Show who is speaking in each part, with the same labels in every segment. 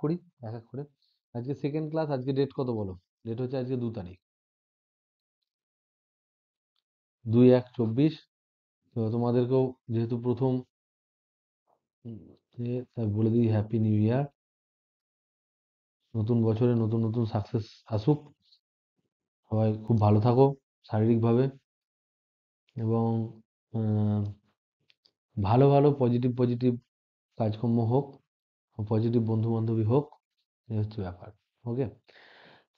Speaker 1: করি এক এক করে। আজকে সেকেন্ড ক্লাস, আজকে ডেট কত বলো? ডেট হচ্ছে আজকে 2 তারিখ, 2/1/24। তো তোমাদেরকেও যেহেতু প্রথম তাই বলে দিই হ্যাপি নিউ ইয়ার। নতুন বছরে নতুন নতুন সাকসেস আসুক, সবাই খুব ভালো থাকো শারীরিকভাবে, এবং ভালো ভালো পজিটিভ পজিটিভ কাজকর্ম হোক, পজিটিভ বন্ধু বান্ধবী হোক, এই হচ্ছে ব্যাপার। ওকে,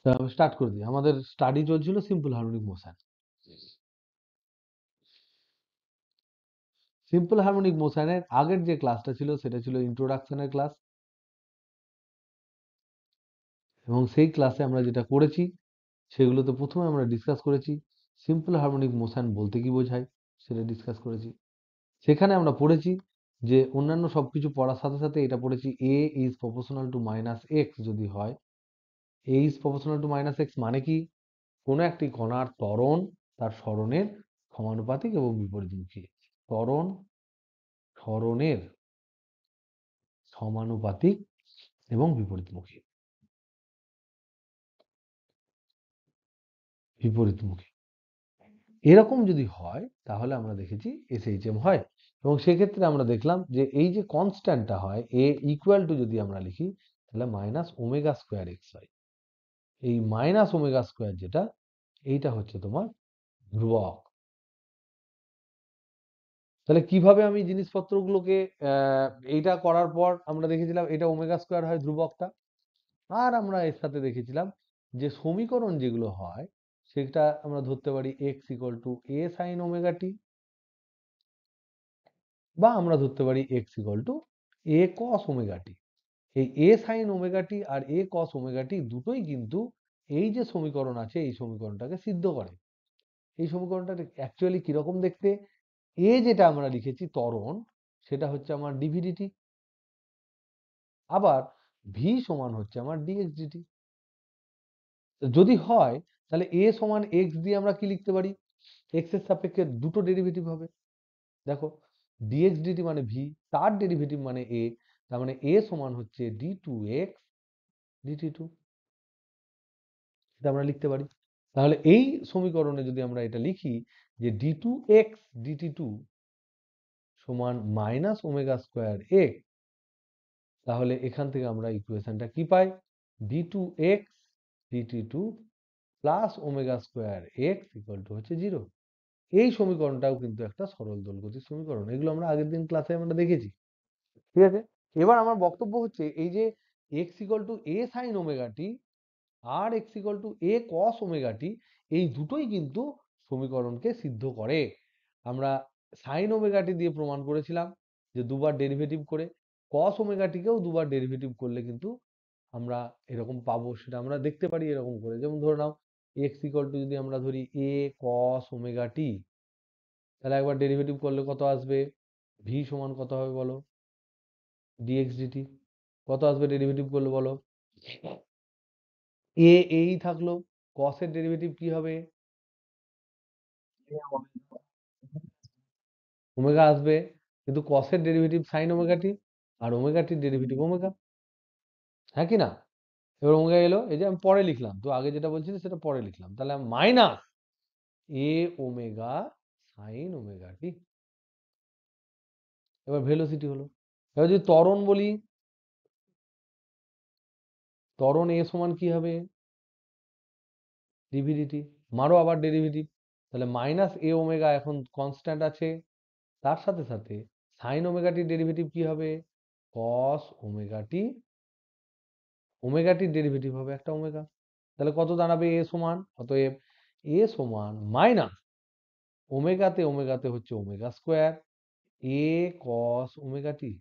Speaker 1: তা আমি স্টার্ট করে দিই। আমাদের স্টাডি চলছিল simple harmonic motion. Simple harmonic মোশনের আগের যে ক্লাসটা ছিল সেটা ছিল ইন্ট্রোডাকশনের ক্লাস, এবং সেই ক্লাসে আমরা যেটা করেছি সেগুলোতে প্রথমে আমরা ডিসকাস করেছি সিম্পল হারমোনিক মোশন বলতে কি বোঝায়, সেটা ডিসকাস করেছি। সেখানে আমরা পড়েছি যে অন্যান্য সবকিছু পড়ার সাথে সাথে এটা পড়েছি A is proportional to minus X যদি হয়। A is proportional to minus X মানে কি? কোনো একটি কণার ত্বরণ তার সরণের সমানুপাতিক এবং বিপরীতমুখী। ত্বরণ সরণের সমানুপাতিক এবং বিপরীতমুখী। বিপরীতমুখী এরকম যদি হয় তাহলে আমরা দেখেছি এসএইচএম হয়। এবং সেক্ষেত্রে আমরা দেখলাম যে এই যে কনস্ট্যান্টটা হয় এ ইকুয়াল টু যদি আমরা লিখি তাহলে মাইনাস ওমেগা স্কোয়ার এক্স হয়। এই মাইনাস ওমেগা স্কোয়ার যেটা, এইটা হচ্ছে তোমার ধ্রুবক। তাহলে কিভাবে আমি জিনিসপত্রগুলোকে এইটা করার পর আমরা দেখেছিলাম এটা ওমেগা স্কোয়ার হয় ধ্রুবকটা। আর আমরা এর সাথে দেখেছিলাম যে সমীকরণ যেগুলো হয় সেটা আমরা ধরতে পারি X equal to A sine omega T, বা আমরা ধরতে পারি X equal to A cos omega T. এই এ সাইন ওমেগা টি আর এ কস ওমেগা টি দুটোই কিন্তু এই যে সমীকরণ আছে এই সমীকরণটাকে সিদ্ধ করে। এই সমীকরণটা অ্যাকচুয়ালি কিরকম দেখতে? এ যেটা আমরা লিখেছি ত্বরণ, সেটা হচ্ছে আমার ডিভিডিটি, আবার ভি সমান হচ্ছে আমার ডিএক্স ডিটি। যদি হয় তাহলে এ সমান এক্স দিয়ে আমরা কি লিখতে পারি? এক্স এর সাপেক্ষে দুটো ডেরিভেটিভ হবে। দেখো, ডিএক্স ডিটি মানে ভি, তার ডেরিভেটিভ মানে এ, তার মানে এ সমান হচ্ছে D two X DT two. এটা আমরা লিখতে পারি। তাহলে এই সমীকরণে যদি আমরা এটা লিখি যে D two X DT two সমান মাইনাস ওমেগা স্কোয়ার এক্স, তাহলে এখান থেকে আমরা ইকুয়েশনটা কি পাই? D two X DT two plus omega square X equal to হচ্ছে 0। এই সমীকরণটাও কিন্তু একটা সরল দোলগতির সমীকরণ। এগুলো আমরা আগের দিন ক্লাসে আমরা দেখেছি। ঠিক আছে, এবার আমার বক্তব্য হচ্ছে এই যে X equal to A sine omega T আর X equal to A cos omega T, এই দুটোই কিন্তু সমীকরণকে সিদ্ধ করে। আমরা সাইন ওমেগা টি দিয়ে প্রমাণ করেছিলাম যে দুবার ডেরিভেটিভ করে, কস ওমেগা টিকেও দুবার ডেরিভেটিভ করলে কিন্তু আমরা এরকম পাবো। সেটা আমরা দেখতে পারি এরকম করে, যেমন ধরে নাও এক্স ইকুয়াল টু যদি আমরা ধরি এ কস ওমেগা টি, তাহলে একবার ডেরিভেটিভ করলে কত আসবে? ভি সমান কত হবে বলো? DX DT. কত আসবে ডেরিভেটিভ করলে বলো? এ এই থাকলো, কস এর ডেরিভেটিভ কি হবে? ওমেগা আসবে, কিন্তু কস এর ডেরিভেটিভ সাইন ওমেগা টি, আর ওমেগা টির ডেরিভেটিভ ওমেগা। হ্যাঁ কি না? এবার ওমেগা এলো, এই যে আমি পরে লিখলাম, তো আগে যেটা বলছিলাম সেটা পরে লিখলাম, তাহলে মাইনাস এ ওমেগা সাইন ওমেগা টি। এবার ভেলোসিটি হলো। এবার যদি ত্বরণ বলি, ত্বরণ এ সমান কি হবে? ডিভিডিটি, মারো আবার ডেরিভেটিভ, তাহলে মাইনাস এ ওমেগা এখন কনস্ট্যান্ট আছে, তার সাথে সাথে সাইন ওমেগা টির ডেরিভেটিভ কি হবে? কস ওমেগা টি, ওমেগা টির ডেরিভেটিভ হবে একটা ওমেগা। তাহলে কত দাঁড়াবে? এ সমান, অতএব এ সমান মাইনাস ওমেগাতে ওমেগাতে হচ্ছে ওমেগা স্কোয়ার এ কস ওমেগা টি।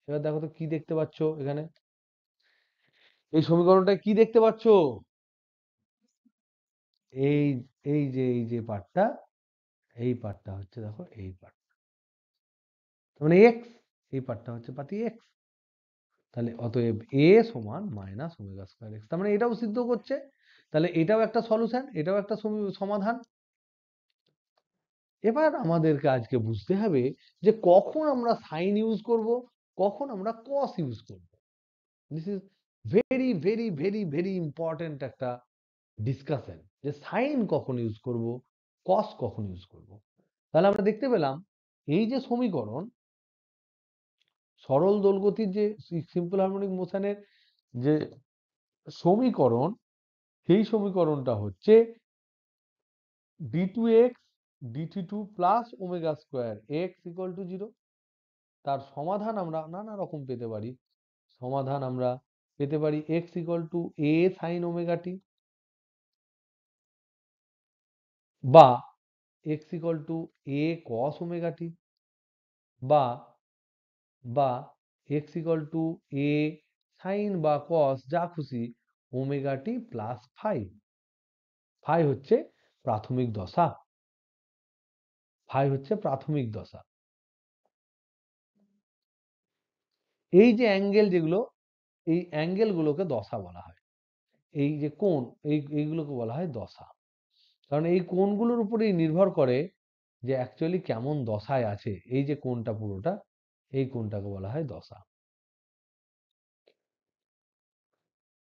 Speaker 1: এবার দেখো তো কি দেখতে পাচ্ছ এখানে, এই সমীকরণটা কি দেখতে পাচ্ছ? এই এই যে পার্টটা, এই পার্টটা হচ্ছে দেখো এই পার্ট, মানে এক্স, এই পার্টটা হচ্ছে পাতি এক্স। তাহলে অতএব এ সমান মাইনাস ওমেগা স্কোয়ার এক্স, তার মানে এটাও সিদ্ধ করছে। তাহলে এটাও একটা সলিউশন, এটাও একটা সমাধান। এবার আমাদেরকে আজকে বুঝতে হবে যে কখন আমরা সাইন ইউজ করব, কখন আমরা কস ইউজ করব। This is very very very very important একটা ডিসকাশন, যে সাইন কখন ইউজ করব, কস কখন ইউজ করব। তাহলে আমরা দেখতে পেলাম এই যে সমীকরণ, সরল দোলগতির যে সিম্পল হারমোনিক মোশনের যে সমীকরণ, সেই সমীকরণটা হচ্ছে d2x dt2 plus omega square x equal two 0। তার সমাধান আমরা নানা রকম পেতে পারি। সমাধান আমরা পেতে পারি x equal to a sine omega T, বা x equal to a cos omega T, বা বা x equal to a sine বা কস যা খুশি omega T plus phi. Phi হচ্ছে প্রাথমিক দশা, ফাই হচ্ছে প্রাথমিক দশা। এই যে অ্যাঙ্গেল যেগুলো, এই অ্যাঙ্গেল গুলোকে দশা বলা হয়। এই যে কোণ, এইগুলোকে বলা হয় দশা। কারণ এই কোণগুলোর উপরেই নির্ভর করে যে অ্যাকচুয়ালি কেমন দশায় আছে। এই যে কোণটা পুরোটা, এই কোণটাকে বলা হয় দশা।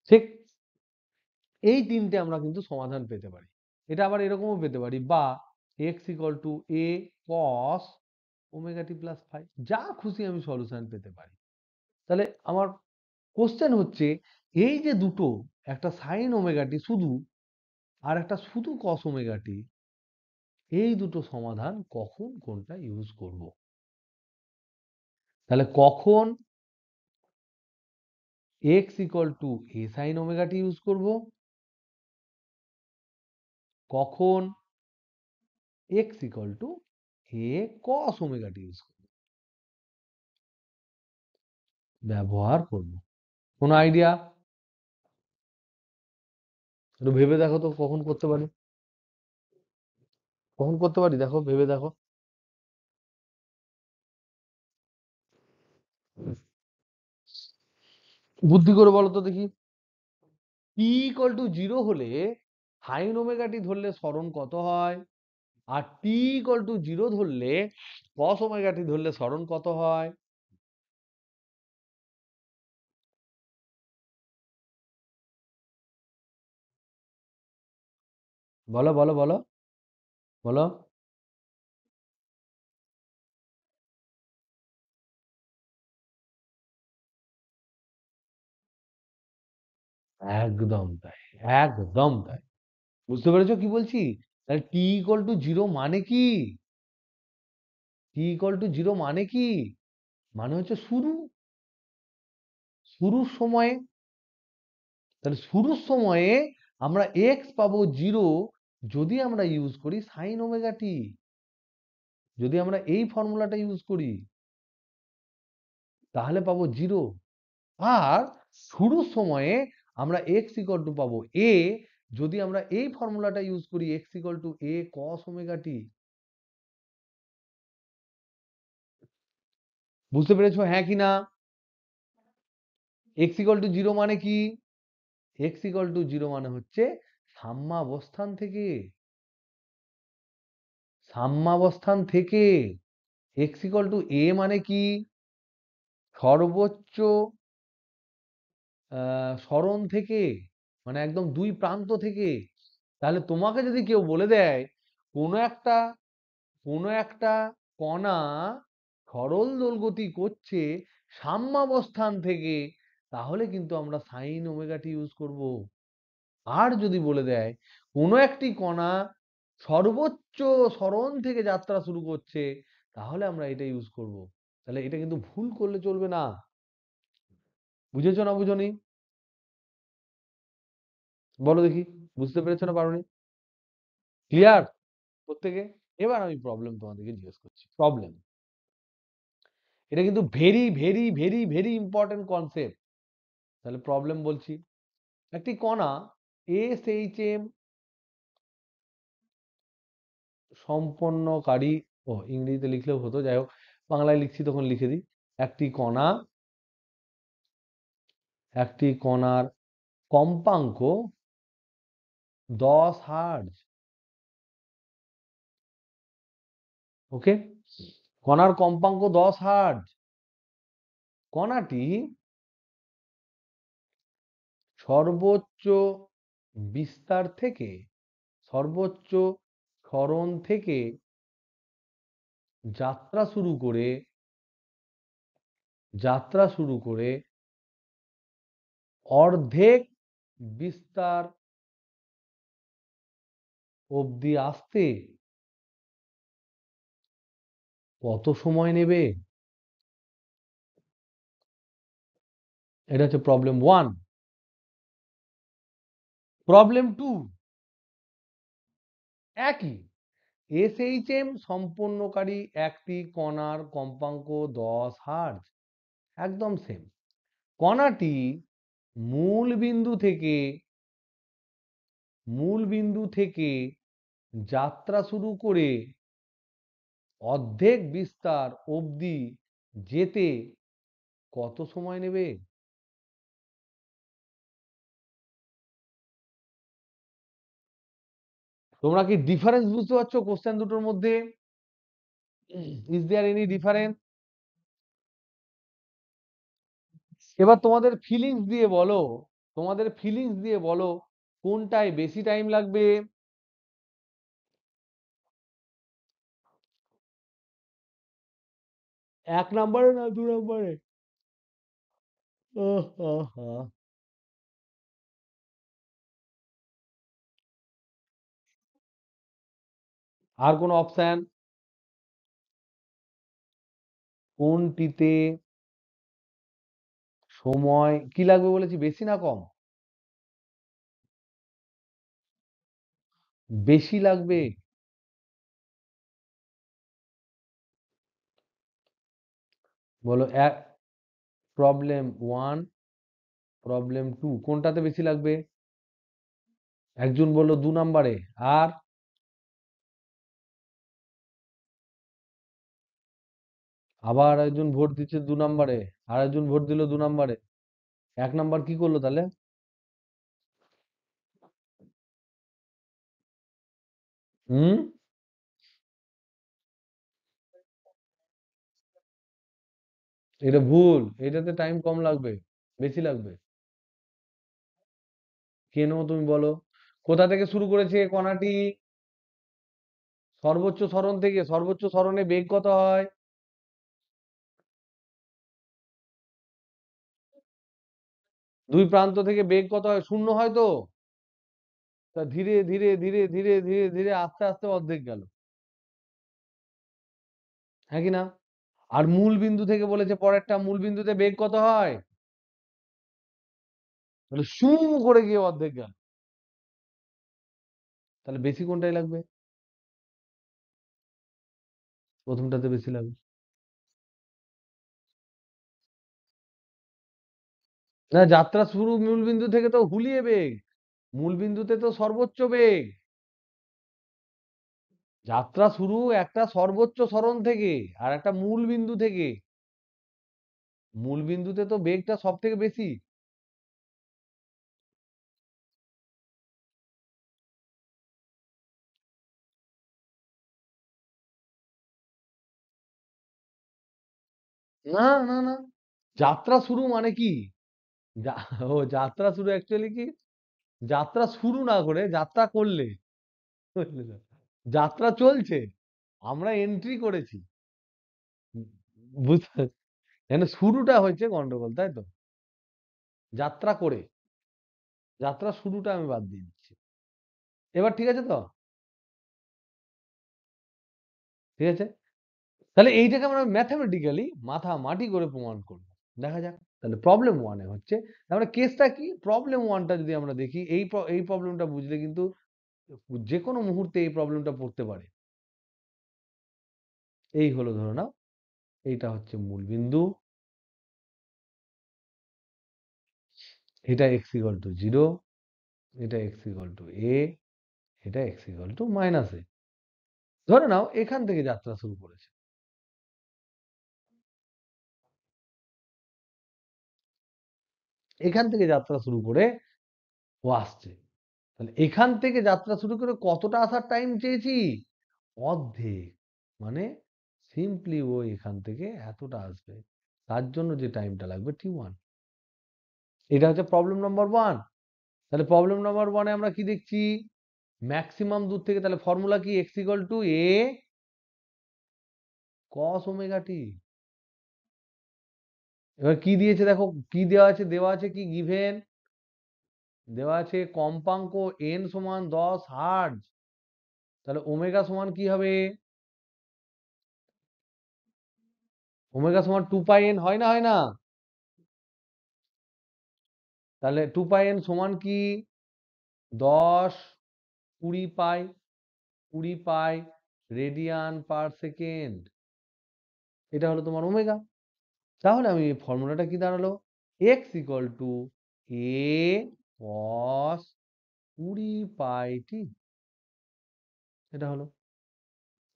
Speaker 1: ঠিক এই তিনটে আমরা কিন্তু সমাধান পেতে পারি। এটা আবার এরকমও পেতে পারি, বা x equal to a cos omega T plus phi, যা খুশি আমি সলিউশন পেতে পারি। তাহলে আমার কোশ্চেন হচ্ছে, এই যে দুটো, একটা সাইন ওমেগা টি শুধু আর একটা শুধু কস ওমেগা টি, এই দুটো সমাধান কখন কোনটা ইউজ করব। তাহলে কখন x equal to a sine omega T use করব, কখন x equal to a cos omega T use করব, ব্যবহার করব। কোন আইডিয়া? একটু ভেবে দেখো তো কখন করতে পারি, কখন করতে পারি, দেখো ভেবে দেখো। বুদ্ধি করে বলো তো দেখি। টি ইকুয়াল টু 0 হলে সাইন ওমেগা টি ধরলে সরণ কত হয়, আর টি ইকুয়াল টু 0 ধরলে কস ওমেগা টি ধরলে সরণ কত হয়? বলো বলো বলো বলো। একদম তাই, একদম তাই। বুঝতে পেরেছো কি বলছি? তাহলে টি ইকুয়াল টু 0 মানে কি? টি ইকুয়াল টু 0 মানে কি? মানে হচ্ছে শুরু, শুরুর সময়ে। তাহলে শুরুর সময়ে আমরা এক্স পাবো 0 যদি আমরা ইউজ করি সাইন ওমেগা টি, যদি আমরা এই ফর্মুলাটা ইউজ করি তাহলে পাবো 0। আর শুরুর সময়ে আমরা এক্স ইকুয়াল টু পাবো এ যদি আমরা এই ফর্মুলাটা ইউজ করি X equal to A cos omega T. বুঝতে পেরেছো হ্যাঁ কি না? এক্স ইকুয়াল টু 0 মানে কি? এক্স ইকুয়াল টু 0 মানে হচ্ছে সাম্যাবস্থান থেকে, সাম্যাবস্থান থেকে। এক্স ইকুয়াল টু এ মানে কি? সর্বোচ্চ সরণ থেকে, মানে একদম দুই প্রান্ত থেকে। তাহলে তোমাকে যদি কেউ বলে দেয় কোনো একটা, কোনো একটা কণা সরল দোলগতি করছে সাম্যাবস্থান থেকে, তাহলে কিন্তু আমরা সাইন ওমেগা টি ইউজ করব। আর যদি বলে দেয় কোনো একটি কণা সর্বোচ্চ সরণ থেকে যাত্রা শুরু করছে, তাহলে আমরা এটা ইউজ করব। তাহলে এটা কিন্তু ভুল করলে চলবে না। বুঝেছো না বুঝোনি? বলো দেখি, বুঝতে পেরেছো না পারোনি? ক্লিয়ার প্রত্যেকে? এবার আমি প্রবলেম তোমাদেরকে জিজ্ঞেস করছি। প্রবলেম, এটা কিন্তু very very very very important concept. তাহলে প্রবলেম বলছি। একটি কণা এস এইচ এম সম্পন্নকারী, ও ইংরেজিতে লিখলেও হতো, যাই হোক বাংলায় লিখছি তখন লিখে দিই। একটি কণা, একটি কণার কম্পাঙ্ক 10 হার্জ। ওকে, কণার কম্পাঙ্ক 10 হার্জ। কণাটি সর্বোচ্চ বিস্তার থেকে, সর্বোচ্চ সরণ থেকে যাত্রা শুরু করে অর্ধেক বিস্তার অবধি আসতে কত সময় নেবে? এটা হচ্ছে প্রবলেম 1। প্রবলেম 2 একই। SHM সম্পন্নকারী একটি কণার কম্পাঙ্ক 10 হার্জ, একদম সেম। কণাটি মূল বিন্দু থেকে যাত্রা শুরু করে অর্ধেক বিস্তার অবধি যেতে কত সময় নেবে? তোমরা কি ডিফারেন্স বুঝতে পারছো কোশ্চেন দুটোর মধ্যে? Is there any difference? এবার তোমাদের ফিলিংস দিয়ে বলো কোনটায় বেশি টাইম লাগবে? 1 নম্বরে না 2 নম্বরে? আর কোন অপশন? কোনটিতে সময় কি লাগবে বলেছি, বেশি না কম? বেশি লাগবে। বলো প্রবলেম 1, প্রবলেম 2 কোনটাতে বেশি লাগবে? একজন বললো 2 নম্বরে, আর আবার একজন ভোট দিচ্ছে 2 নম্বরে, আর একজন ভোট দিল 2 নম্বরে। 1 নাম্বার কি করলো তাহলে? হুম, এটা ভুল। এটাতে টাইম কম লাগবে, বেশি লাগবে। কেন তুমি বলো? কোথা থেকে শুরু করেছে কণাটি? সর্বোচ্চ সরণ থেকে। সর্বোচ্চ সরণে বেগ কত হয়? দুই প্রান্ত থেকে বেগ কত হয়? 0 হয় তো। তা ধীরে ধীরে ধীরে ধীরে ধীরে ধীরে আস্তে আস্তে অর্ধেক গেল, হ্যাঁ কি না? আর মূল বিন্দু থেকে বলেছে পরেরটা, মূল বিন্দুতে বেগ কত হয়? তাহলে সু করে গিয়ে অর্ধেক গেল। তাহলে বেশি কোনটাই লাগবে? প্রথমটাতে বেশি লাগবে। না, যাত্রা শুরু মূল বিন্দু থেকে তো হুলিয়ে বেগ, মূল বিন্দুতে তো সর্বোচ্চ বেগ। যাত্রা শুরু একটা সর্বোচ্চ সরণ থেকে আর একটা মূল বিন্দু থেকে। মূল বিন্দুতে তো বেগটা সব থেকে বেশি। না না না, যাত্রা শুরু মানে কি? ও যাত্রা শুরু অ্যাকচুয়ালি কি, যাত্রা শুরু না করে যাত্রা করলে, বুঝলে তো? যাত্রা চলছে, আমরা এন্ট্রি করেছি। বুঝতে, কেন শুরুটা হয়েছে গন্ডগোল, তাই তো? যাত্রা করে, যাত্রা শুরুটা আমি বাদ দিয়ে দিচ্ছি। এবার ঠিক আছে তো? ঠিক আছে, তাহলে এইটাকে আমরা ম্যাথামেটিক্যালি মাথা মাটি করে প্রমাণ করব। দেখা যাক। তাহলে প্রবলেম 1 এ হচ্ছে, আমরা কেসটা কি, প্রবলেম 1টা যদি আমরা দেখি, এই প্রবলেমটা বুঝলে কিন্তু যে কোনো মুহূর্তে এই প্রবলেমটা পড়তে পারে। এই হলো ধরে নাও, এইটা হচ্ছে মূল বিন্দু, এটা x = 0, এটা x = a, এটা x = -a। ধরে নাও এখান থেকে যাত্রা শুরু করেছে, এখান থেকে যাত্রা শুরু করে ও আসছে। তাহলে এখান থেকে যাত্রা শুরু করে কতটা আসার টাইম চেয়েছি? অর্ধেক। মানে সিম্পলি ও এখান থেকে এতটা আসবে, তার জন্য যে টাইমটা লাগবে T1। এটা হচ্ছে প্রবলেম নাম্বার 1। তাহলে প্রবলেম নাম্বার 1-এ আমরা কি দেখছি, ম্যাক্সিমাম দূর থেকে, তাহলে ফর্মুলা কি, x equal to a cos omega t। এবার কি দিয়েছে দেখো, কি দেওয়া আছে কি গিভেন, দেওয়া আছে কম্পাঙ্ক n সমান 10 হার্টজ, তাহলে ওমেগা সমান কি হবে, ওমেগা সমান 2 পাই n, হয় না হয় না? তাহলে 2 পাই n সমান কি 10 20 পাই, 20 পাই রেডিয়ান পার সেকেন্ড, এটা হলো তোমার ওমেগা। তাহলে আমি ফর্মুলাটা কি দাঁড়ালো, x equal to a cos 20 pi t, এটা হলো।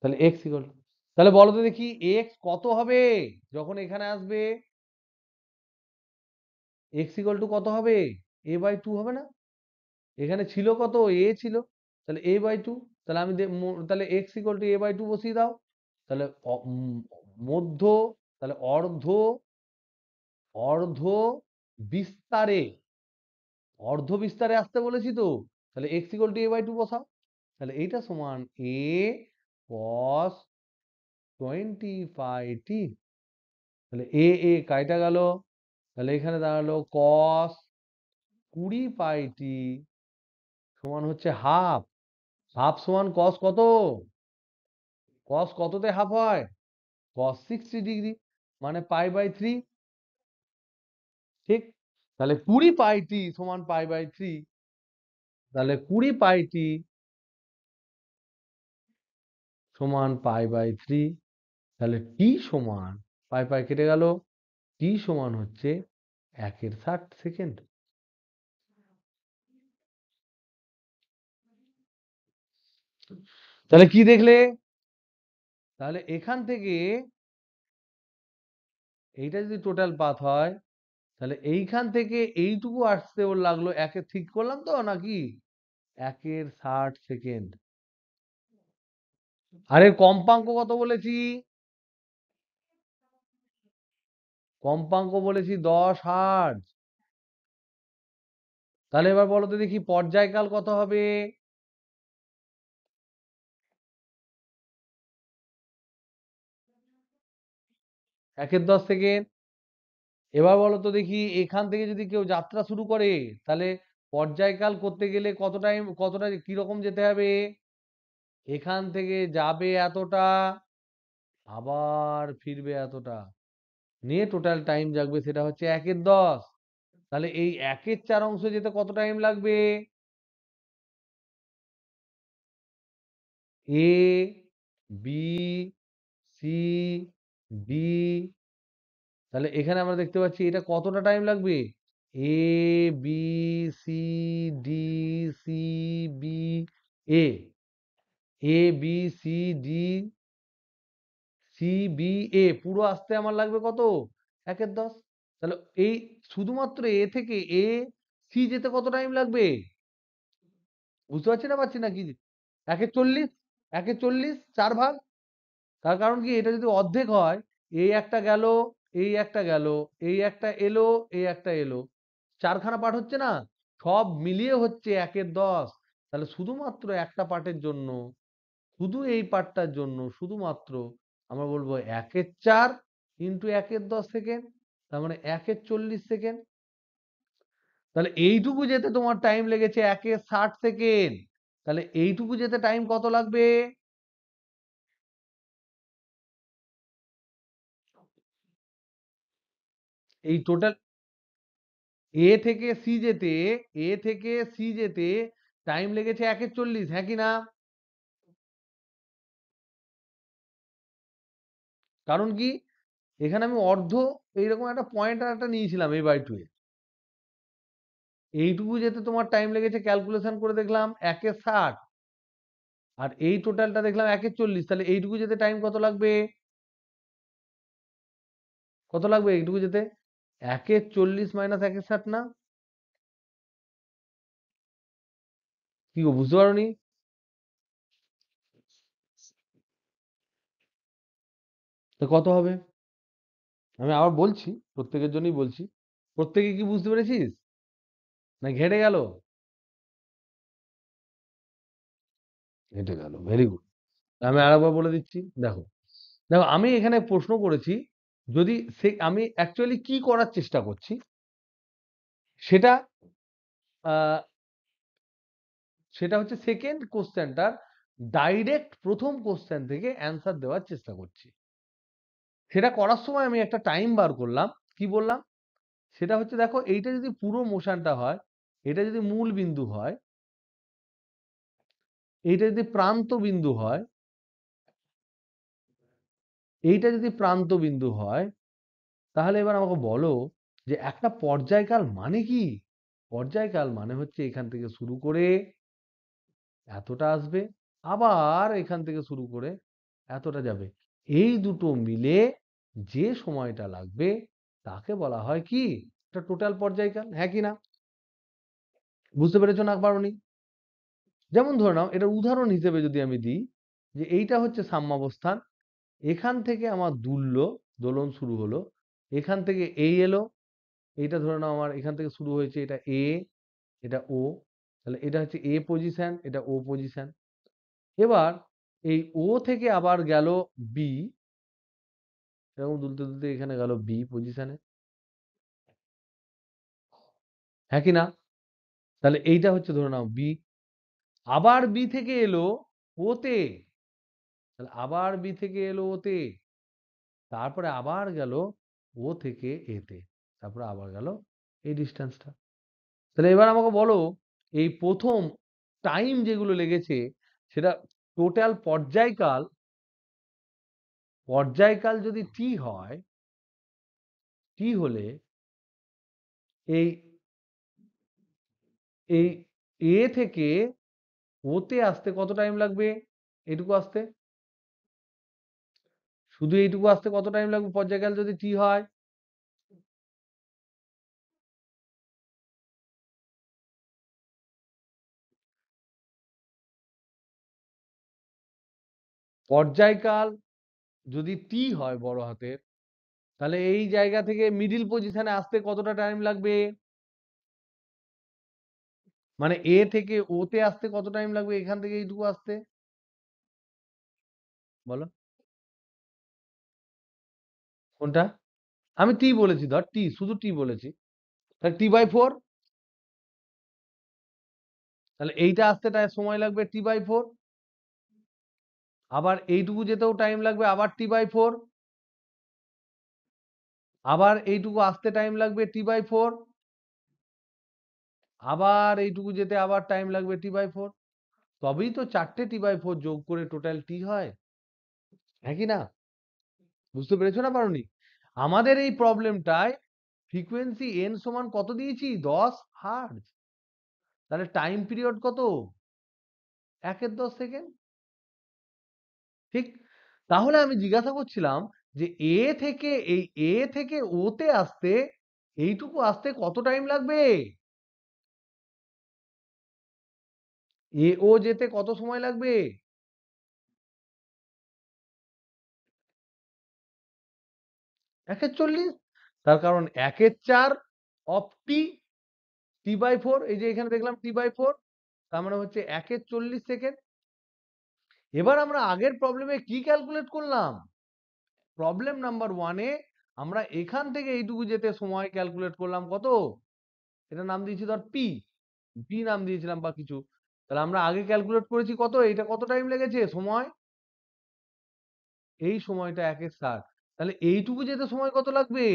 Speaker 1: তাহলে x ইকুয়াল টু, তাহলে বলো তো দেখি x কত হবে যখন এখানে আসবে, x ইকুয়াল টু কত হবে, a বাই 2 হবে না? এখানে ছিল কত, a ছিল, তাহলে a বাই 2, তাহলে আমি তাহলে x equal to a by 2 বসিয়ে দাও। তাহলে মধ্য, তাহলে অর্ধ, অর্ধ বিস্তারে, অর্ধ বিস্তারে আসতে বলেছি তো, তাহলে x equal to a by 2 বসাও। তাহলে এইটা সমান a cos 20 পাই t, তাহলে এ কাইটা গেল, তাহলে এখানে দাঁড়ালো cos 20 পাই t সমান হচ্ছে হাফ, হাফ সমান cos কত, cos কততে হাফ হয়, cos 60 ডিগ্রি, মানে পাই বাই 3, ঠিক? তাহলে 20 পাই t সমান পাই বাই 3, তাহলে 20 পাই t সমান পাই বাই 3, তাহলে t সমান, পাই পাই কেটে গেল, t সমান হচ্ছে 1/60 সেকেন্ড। তাহলে কি দেখলে, তাহলে এখান থেকে এইটা যদি টোটাল পাথ হয়, তাহলে এইখান থেকে এইটুকু আসতে ওর লাগলো একে, ঠিক করলাম তো নাকি, 1/60 সেকেন্ড। আরে কম্পাঙ্ক কত বলেছি, কম্পাঙ্ক বলেছি 10 হার্টজ। তাহলে এবার বলো তো দেখি পর্যায়কাল কত হবে, 1/10 সেকেন্ড। এবার বলো তো দেখি এখান থেকে যদি কেউ যাত্রা শুরু করে, তাহলে পর্যায়কাল করতে গেলে কত টাইম, কতটা কিরকম যেতে হবে, এখান থেকে যাবে এতটা, আবার ফিরবে এতটা, নিয়ে টোটাল টাইম লাগবে সেটা হচ্ছে 1/10। তাহলে এই 1/4 অংশ যেতে কত টাইম লাগবে, এ বি সি ডি, তাহলে এখানে আমরা দেখতে পাচ্ছি এটা কতটা টাইম লাগবে, A B C D, C B A, A B C D C B A পুরো আসতে আমার লাগবে কত, 1/10। তাহলে এই শুধুমাত্র এ থেকে এ সি যেতে কত টাইম লাগবে, বুঝতে পারছি না, পারছি না কি, 1/40, 1/40 4 ভাগ। তার কারণ কি, এটা যদি অর্ধেক হয়, এই একটা গেল, এই একটা গেল, এই একটা এলো, এই একটা এলো, 4খানা পার্ট হচ্ছে না, সব মিলিয়ে হচ্ছে 1/10। তাহলে শুধুমাত্র একটা পার্টের জন্য, শুধু এই পার্টটার জন্য শুধুমাত্র আমরা বলবো 1/4 ইন্টু 1/10 সেকেন্ড, তার মানে 1/40 সেকেন্ড। তাহলে এইটুকু যেতে তোমার টাইম লেগেছে 1/60 সেকেন্ড, তাহলে এইটুকু যেতে টাইম কত লাগবে, এই টোটাল এ থেকে সি যেতে, এ থেকে সি যেতে টাইম লেগেছে 1/40, হ্যাঁ কি না? কারণ কি, এখানে আমি অর্ধ, এইরকম একটা পয়েন্ট আর একটা নিয়েছিলাম a/2 এ, এইটুকু যেতে তোমার টাইম লেগেছে, ক্যালকুলেশন করে দেখলাম 1/60, আর এই টোটালটা দেখলাম 1/40, তাহলে এইটুকু যেতে টাইম কত লাগবে, কত লাগবে এইটুকু যেতে, 1/40 মাইনাস 1/60 না, কি গো বুঝতে পারোনি? তো কত হবে, আমি আবার বলছি, প্রত্যেকের জন্যই বলছি, প্রত্যেকে কি বুঝতে পেরেছিস, না ঘেটে গেল? হেঁটে গেল, ভেরি গুড। আমি আরেকবার বলে দিচ্ছি, দেখো দেখো আমি এখানে প্রশ্ন করেছি, যদি সে আমি অ্যাকচুয়ালি কি করার চেষ্টা করছি সেটা আহ, সেটা হচ্ছে সেকেন্ড কোশ্চেনটার ডাইরেক্ট প্রথম কোশ্চেন থেকে অ্যান্সার দেওয়ার চেষ্টা করছি। সেটা করার সময় আমি একটা টাইম বার করলাম, কি বললাম, সেটা হচ্ছে দেখো এইটা যদি পুরো মোশনটা হয়, এটা যদি মূল বিন্দু হয়, এইটা যদি প্রান্ত বিন্দু হয়, এইটা যদি প্রান্ত বিন্দু হয়, তাহলে এবার আমাকে বলো যে একটা পর্যায়কাল মানে কি? পর্যায়কাল মানে হচ্ছে এখান থেকে শুরু করে এতটা আসবে, আবার এখান থেকে শুরু করে এতটা যাবে। এই দুটো মিলে যে সময়টা লাগবে তাকে বলা হয় কি? এটা টোটাল পর্যায়কাল, হ্যাঁ কি না? বুঝতে পেরেছো না পারোনি? যেমন ধরে নাও, এটা উদাহরণ হিসেবে যদি আমি দিই, যে এইটা হচ্ছে সাম্যাবস্থান, এখান থেকে আমার দোলন শুরু হলো, এখান থেকে এই এলো, এইটা ধরে নাও আমার এখান থেকে শুরু হয়েছে, এটা এ, এটা ও, তাহলে এটা হচ্ছে এ পজিশন, এটা ও পজিশন। এবার এই ও থেকে আবার গেল বি, এরকম দুলতে দুলতে এখানে গেল বি পজিশনে, হ্যাঁ কি না? তাহলে এইটা হচ্ছে ধরে নাও বি, আবার বি থেকে এলো ওতে, তাহলে আবার বি থেকে এলো ওতে, তারপরে আবার গেল ও থেকে এতে, তারপরে আবার গেল এই ডিস্টেন্সটা। তাহলে এবার আমাকে বলো, এই প্রথম টাইম যেগুলো লেগেছে সেটা টোটাল পর্যায়কাল, পর্যায়কাল যদি টি হয়, টি হলে এই এই এ থেকে ওতে আসতে কত টাইম লাগবে? এটুকু আসতে, শুধু এইটুকু আসতে কত টাইম লাগবে পর্যায়কাল যদি টি হয়? পর্যায়কাল যদি টি হয় বড় হাতের, তাহলে এই জায়গা থেকে মিডিল পজিশনে আসতে কতটা টাইম লাগবে? মানে এ থেকে ওতে আসতে কত টাইম লাগবে এখান থেকে এইটুকু আসতে? বলো কোনটা? আমি টি বলেছি, ধর টি, শুধু টি বলেছি, তাহলে টি/4। তাহলে এইটা আসতে সময় লাগবে টি/4, আবার এইটুকু যেতেও টাইম লাগবে আবার টি/4, আবার এইটুকু আসতে টাইম লাগবে টি/4, আবার এইটুকু যেতে আবার টাইম লাগবে টি/4। তবেই তো 4টে টি/4 যোগ করে টোটাল টি হয়, হ্যাঁ কি না? বুঝতে পেরেছো না পারোনি? আমাদের এই প্রবলেমটায় ফ্রিকোয়েন্সি এন সমান কত দিয়েছি? 10 হার্টজ। তাহলে টাইম পিরিয়ড কত? 1/10 সেকেন্ড, ঠিক? তাহলে আমি জিজ্ঞাসা করছিলাম যে এ থেকে ওতে আসতে, এইটুকু আসতে কত টাইম লাগবে? এ ও যেতে কত সময় লাগবে? 1/40। তার কারণ 1/4 অফ টি, টি/4, এই যে এখানে দেখলাম টি/4, তার মানে হচ্ছে 1/40 সেকেন্ড। এবার আমরা আগের প্রবলেমে কি ক্যালকুলেট করলাম? প্রবলেম নাম্বার 1-এ আমরা এখান থেকে এইটুকু যেতে সময় ক্যালকুলেট করলাম কত? এটা নাম দিয়েছি ধর পি, পি নাম দিয়েছিলাম বা কিছু। তাহলে আমরা আগে ক্যালকুলেট করেছি কত, এটা কত টাইম লেগেছে সময়? এই সময়টা 1/60। তাহলে এইটুকু যেতে সময় কত লাগবে?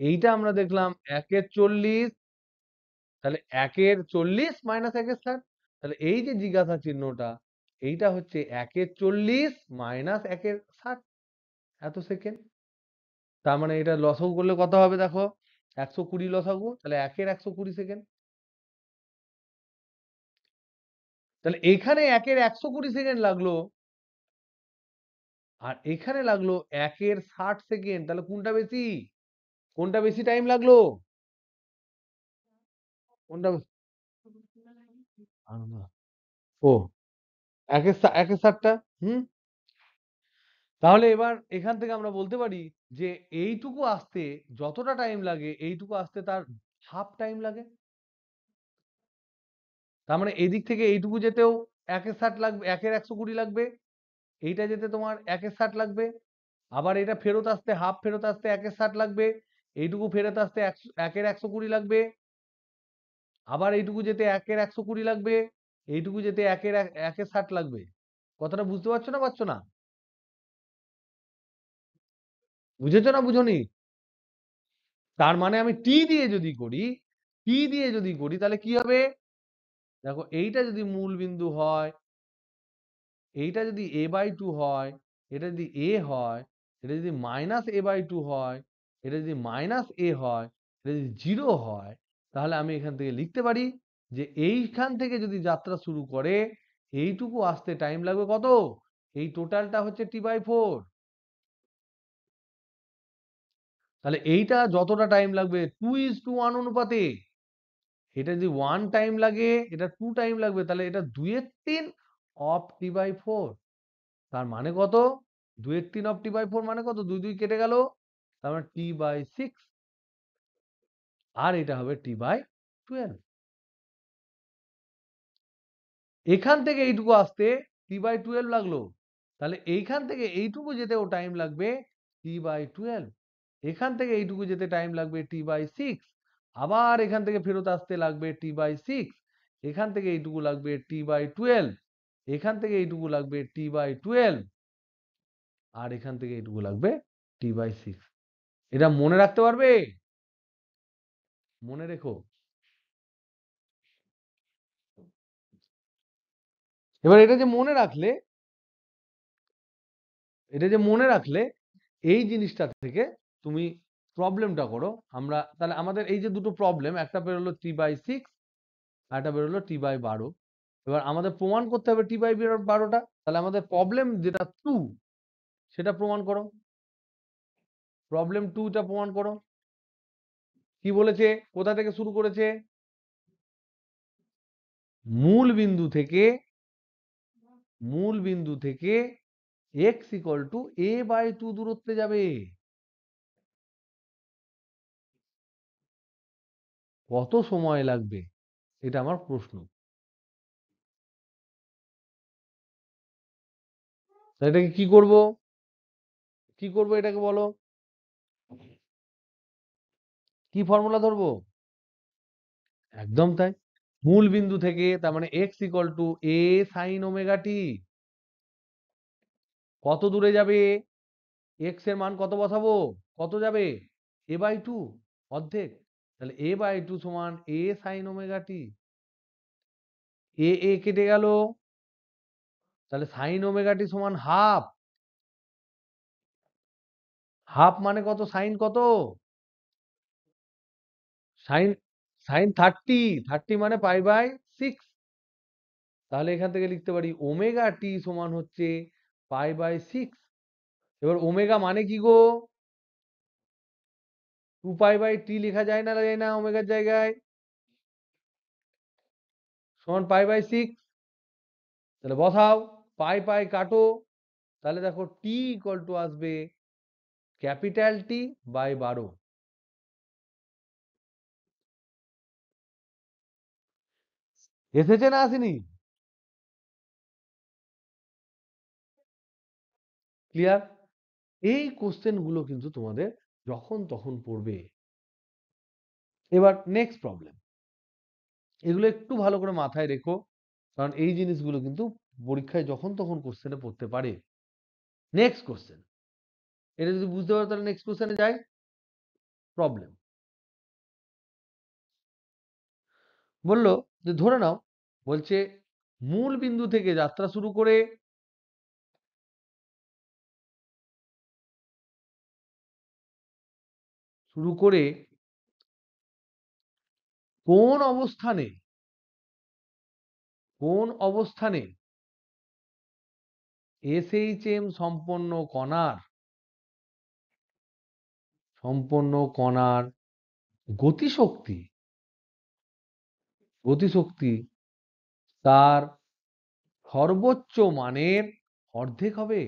Speaker 1: এইটা আমরা দেখলাম 1/40, তাহলে 1/40 মাইনাস 1/60। তাহলে এই যে জিজ্ঞাসা চিহ্নটা, এইটা হচ্ছে 1/40 মাইনাস 1/60 এত সেকেন্ড। তার মানে এটা লসাগু করলে কত হবে দেখো, 120 লসাগু, তাহলে 1/120 সেকেন্ড। তাহলে এখানে 1/120 সেকেন্ড লাগলো, আর এখানে লাগলো 1/60 সেকেন্ড। তাহলে কোনটা বেশি? কোনটা বেশি টাইম লাগলো? কোনটা ও 1/60টা। হুম। তাহলে এবার এখান থেকে আমরা বলতে পারি যে এইটুকু আসতে যতটা টাইম লাগে, এইটুকু আসতে তার হাফ টাইম লাগে। তার মানে এদিক থেকে এইটুকু যেতেও 1/60 লাগবে, 1/120 লাগবে। এইটা যেতে তোমার 1/60 লাগবে। আবার এটা ফেরত আসতে, হাফ ফেরত আসতে 1/60 লাগবে। এইটুকু ফেরত আসতে 1/120 লাগবে। আবার এইটুকু যেতে 1/120 লাগবে। এইটুকু যেতে 1/60 লাগবে। কথাটা বুঝতে পারছো না পারছো না? বুঝেছো না বুঝোনি? তার মানে আমি টি দিয়ে যদি করি, তাহলে কি হবে? দেখো, এইটা যদি মূল বিন্দু হয়, এইটা যদি a/2 হয়, এটা যদি a হয়, এটা যদি -a/2 হয়, এটা যদি -a হয়, এটা যদি 0 হয়, তাহলে আমি এখান থেকে লিখতে পারি যে এইখান থেকে যদি যাত্রা শুরু করে, এইটুকু আসতে টাইম লাগবে কত? এই টোটালটা হচ্ছে t/4। তাহলে এইটা যতটা টাইম লাগবে 2:1 অনুপাতে, এটা যদি 1 টাইম লাগে, এটা 2 টাইম লাগবে, তাহলে এটা 2/3 অফ t/4। তার মানে কত? 2/3 অফ t/4 মানে কত? 2 2 কেটে গেল, তার মানে t/6। আর এটা হবে t/12। এখান থেকে এইটুকু আসতে t/12 লাগলো, তাহলে এইখান থেকে এইটুকু যেতেও টাইম লাগবে t/12। এখান থেকে এইটুকু যেতে টাইম লাগবে t/6। আবার এখান থেকে ফেরত আসতে লাগবে t/6। এখান থেকে এইটুকু লাগবে t/12। এখান থেকে এইটুকু লাগবে t/12। আর এখান থেকে এইটুকু লাগবে t/6। এটা মনে রাখতে পারবে? মনে রেখো। এবার এটা যে মনে রাখলে এই জিনিসটা থেকে তুমি প্রবলেমটা করো। আমরা তাহলে আমাদের এই যে দুটো প্রবলেম, একটা বেরোলো t/6 আর একটা বেরোলো t/12। এবার আমাদের প্রমাণ করতে হবে t/12টা। তাহলে আমাদের প্রবলেম যেটা 2 সেটা প্রমাণ করো। প্রবলেম 2টা প্রমাণ করো। কি বলেছে? কোথা থেকে শুরু করেছে? মূল বিন্দু থেকে x = a/2 দূরত্বে যাবে। কত সময় লাগবে? এটা আমার প্রশ্ন। এটাকে কি করব? এটাকে বলো? কি ফর্মুলা ধরবো? একদম তাই। মূল বিন্দু থেকে, তার মানে x = a sin ωt। কত দূরে যাবে? x এর মান কত বসাবো? কত যাবে? a/2, অর্ধেক। তাহলে a/2 সমান a sin ωt। a কেটে গেল, তাহলে sin ωt সমান হাফ। হাফ মানে কত? সাইন কত? সাইন সাইন 30 মানে π/6। তাহলে এখান থেকে লিখতে পারি ωt সমান হচ্ছে π/6। এবার ওমেগা মানে কি গো? 2π/t লেখা যায় না, যায় না ওমেগার জায়গায়? সমান π/6। তাহলে বসাও, পাই পাই কাটো। তাহলে দেখো টি ইকুয়াল টু আসবে ক্যাপিটাল টি বাই 12। এসেছে না আসেনি? ক্লিয়ার? এই কোশ্চেন গুলো কিন্তু তোমাদের যখন তখন পড়বে। এবার নেক্সট প্রবলেম, এগুলো একটু ভালো করে মাথায় রেখো, কারণ এই জিনিসগুলো কিন্তু পরীক্ষায় যখন তখন কোশ্চেনে পড়তে পারে। নেক্সট কোশ্চেন, এটা যদি বুঝতে পারো তাহলে নেক্সট কোশ্চেনে যাই। প্রবলেম বললো যে ধরে নাও, বলছে মূল বিন্দু থেকে যাত্রা শুরু করে কোন অবস্থানে SHM সম্পন্ন কণার গতিশক্তি গতিশক্তি তার সর্বোচ্চ মানের অর্ধেক হবে।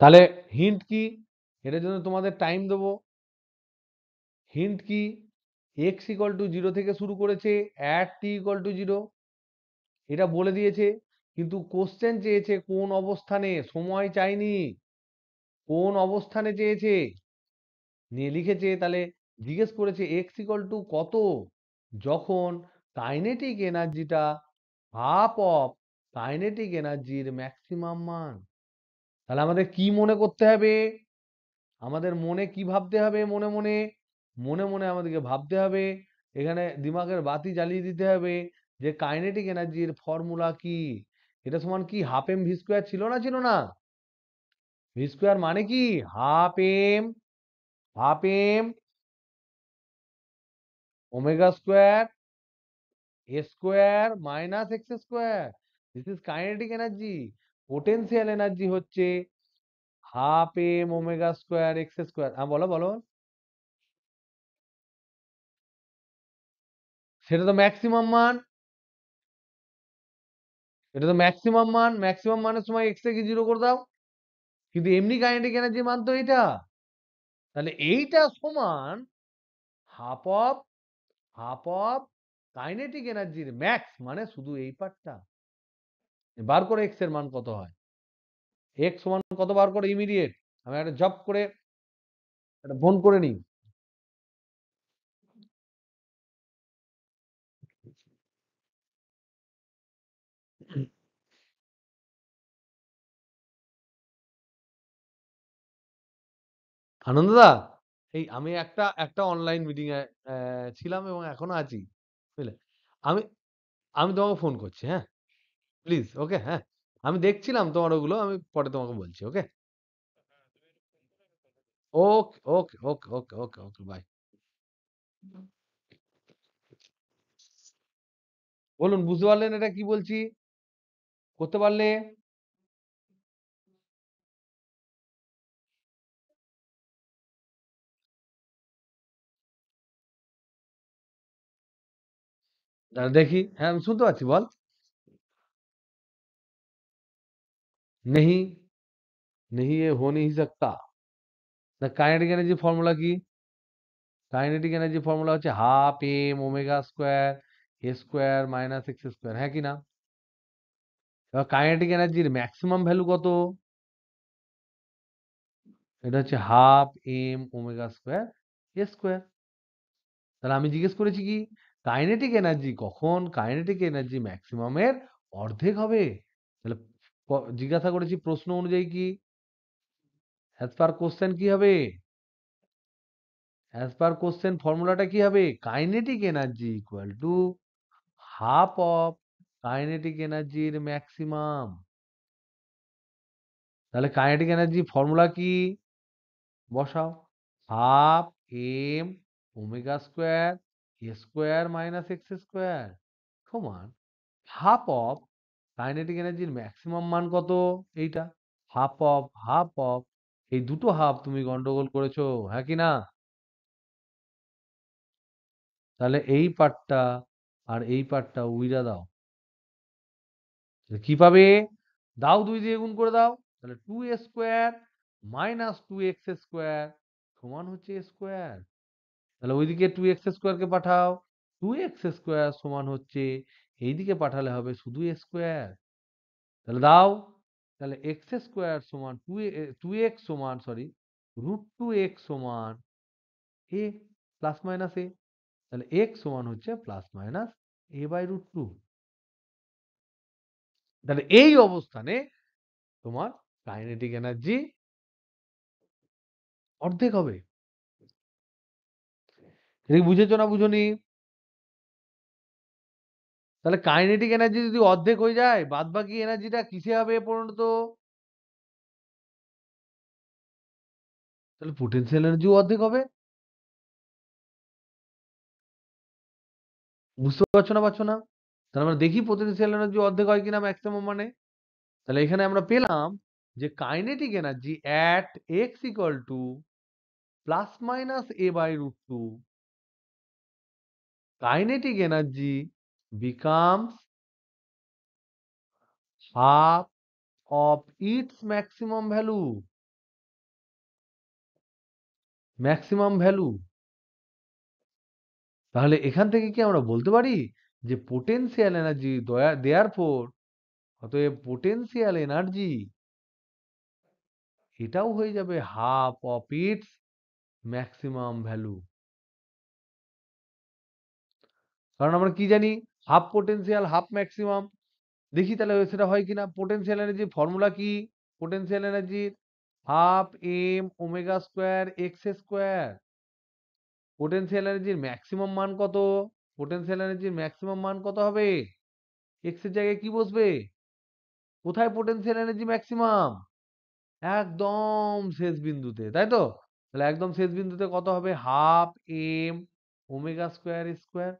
Speaker 1: তাহলে হিন্ট কি? এটার জন্য তোমাদের টাইম দেবো। হিন্ট কি? এক্স ইকুয়াল টু 0 থেকে শুরু করেছে, অ্যাট টি ইকুয়াল টু 0, এটা বলে দিয়েছে। কিন্তু কোশ্চেন চেয়েছে কোন অবস্থানে, সময় চাইনি, কোন অবস্থানে চেয়েছে নিয়ে লিখেছে। তাহলে জিজ্ঞেস করেছে এক্স ইকুয়াল টু কত, যখন কাইনেটিক এনার্জিটা হাফ অফ কাইনেটিক এনার্জির ম্যাক্সিমাম মান। তাহলে আমাদের কি মনে করতে হবে? আমাদের মনে কি ভাবতে হবে? মনে মনে মনে মনে আমাদেরকে ভাবতে হবে, এখানে দিমাগের বাতি জ্বালিয়ে দিতে হবে যে কাইনেটিক এনার্জির ফর্মুলা কি। এটা সমান কি? হাফ এম ভি স্কোয়ার ছিল না, ছিল না? ভি স্কোয়ার মানে কি? Half M omega square A square minus X square. This is kinetic energy. Potential energy হচ্ছে half M omega square X square. হ্যাঁ, বলো বলো। সেটা তো ম্যাক্সিমাম মান। এটা তো ম্যাক্সিমাম মান। ম্যাক্সিমাম মানের সময় এক্স কে 0 করে দাও। কিন্তু এমনি কাইনেটিক এনার্জি মান তো এইটা। তাহলে এইটা সমান half of half of kinetic এনার্জির ম্যাক্স, মানে শুধু এই পার্টটা। বার করে এক্স এর মান কত হয়। এক্স সমান কত বার করে ইমিডিয়েট। আমি একটা জব করে একটা ফোন করে নিই। আনন্দদা, এই আমি একটা একটা অনলাইন মিটিং এ ছিলাম এবং এখনো আছি, বুঝলে। আমি আমি তোমাকে ফোন করছি, হ্যাঁ, প্লিজ, ওকে, হ্যাঁ। আমি দেখছিলাম তোমার ওগুলো, আমি পরে তোমাকে বলছি, ওকে। ওকে ওকে ওকে ওকে ওকে ওকে, বাই। বলুন, বুঝতে পারলেন এটা কি বলছি? করতে পারলে? দেখি, হ্যাঁ আমি শুনতে পাচ্ছি, বল। नहीं, नहीं ये हो नहीं सकता। কাইনেটিক এনার্জি ফর্মুলা কি? কাইনেটিক এনার্জি ফর্মুলা হচ্ছে half M omega square A square minus X square, হ্যাঁ কি না? এবার কাইনেটিক এনার্জির ম্যাক্সিমাম ভ্যালু কত? এটা হচ্ছে half M omega square A square. তাহলে আমি জিজ্ঞেস করেছি কি? কাইনেটিক এনার্জি কখন কাইনেটিক এনার্জি ম্যাক্সিমামের অর্ধেক হবে। তাহলে জিজ্ঞাসা করেছি প্রশ্ন অনুযায়ী কি, অ্যাজ পার কোশ্চেন কি হবে? অ্যাজ পার কোশ্চেন ফর্মুলাটা কি হবে? Kinetic energy equal to half of kinetic এনার্জির ম্যাক্সিমাম। তাহলে কাইনেটিক এনার্জি ফর্মুলা কি? বসাও। Half M omega square A square minus X square সমান হাফ অফ কাইনেটিক এনার্জির ম্যাক্সিমাম মান কত? এইটা। হাফ অফ এই দুটো হাফ তুমি গন্ডগোল করেছো, হ্যাঁ কি না? তাহলে এই পার্টটা আর এই পার্টটা উইরা দাও। তাহলে কি পাবে? দাও, 2 দিয়ে গুণ করে দাও। তাহলে 2 স্কোয়ার মাইনাস 2x স্কোয়ার সমান হচ্ছে স্কোয়ার। তাহলে ওইদিকে 2x স্কোয়ার কে পাঠাও। 2x স্কোয়ার সমান হচ্ছে, এইদিকে পাঠালে হবে শুধু স্কোয়ার। তাহলে দাও। তাহলে এক্স স্কোয়ার সমান 2x সমান, সরি, √2x সমান এ প্লাস মাইনাস এ। তাহলে এক্স সমান হচ্ছে প্লাস মাইনাস a/√2। তাহলে এই অবস্থানে তোমার কাইনেটিক এনার্জি অর্ধেক হবে। এটা কি বুঝেছো না বুঝোনি? তাহলে কাইনেটিক এনার্জি যদি অর্ধেক হয়ে যায়, বাদ বাকি এনার্জিটা কিসে হবে পরিণত? তাহলে পোটেনশিয়াল এনার্জিও অর্ধেক হবে। বুঝতে পারছো না? তাহলে আমরা দেখি পোটেনশিয়াল এনার্জি অর্ধেক হয় কিনা ম্যাক্সিমাম মানে। তাহলে এখানে আমরা পেলাম যে kinetic energy at x equal to plus minus a/√2, kinetic energy becomes half of its maximum value. Maximum value. তাহলে এখান থেকে কি আমরা বলতে পারি যে পোটেনশিয়াল এনার্জি দেয়ারফোর, অতএব পোটেনশিয়াল এনার্জি এটাও হয়ে যাবে half of its maximum value. কারণ আমরা কি জানি, হাফ পোটেনশিয়াল হাফ ম্যাক্সিমাম। দেখি তাহলে সেটা হয় কিনা। পোটেনশিয়াল এনার্জি ফর্মুলা কি? পোটেনশিয়াল এনার্জির half M omega square X square. Potential এনার্জির ম্যাক্সিমাম মান কত? পোটেনশিয়াল এনার্জির ম্যাক্সিমাম মান কত হবে? এক্স এর জায়গায় কি বসবে? কোথায় পোটেনশিয়াল এনার্জি ম্যাক্সিমাম? একদম শেষ বিন্দুতে, তাই তো? তাহলে একদম শেষ বিন্দুতে কত হবে? Half M omega square square.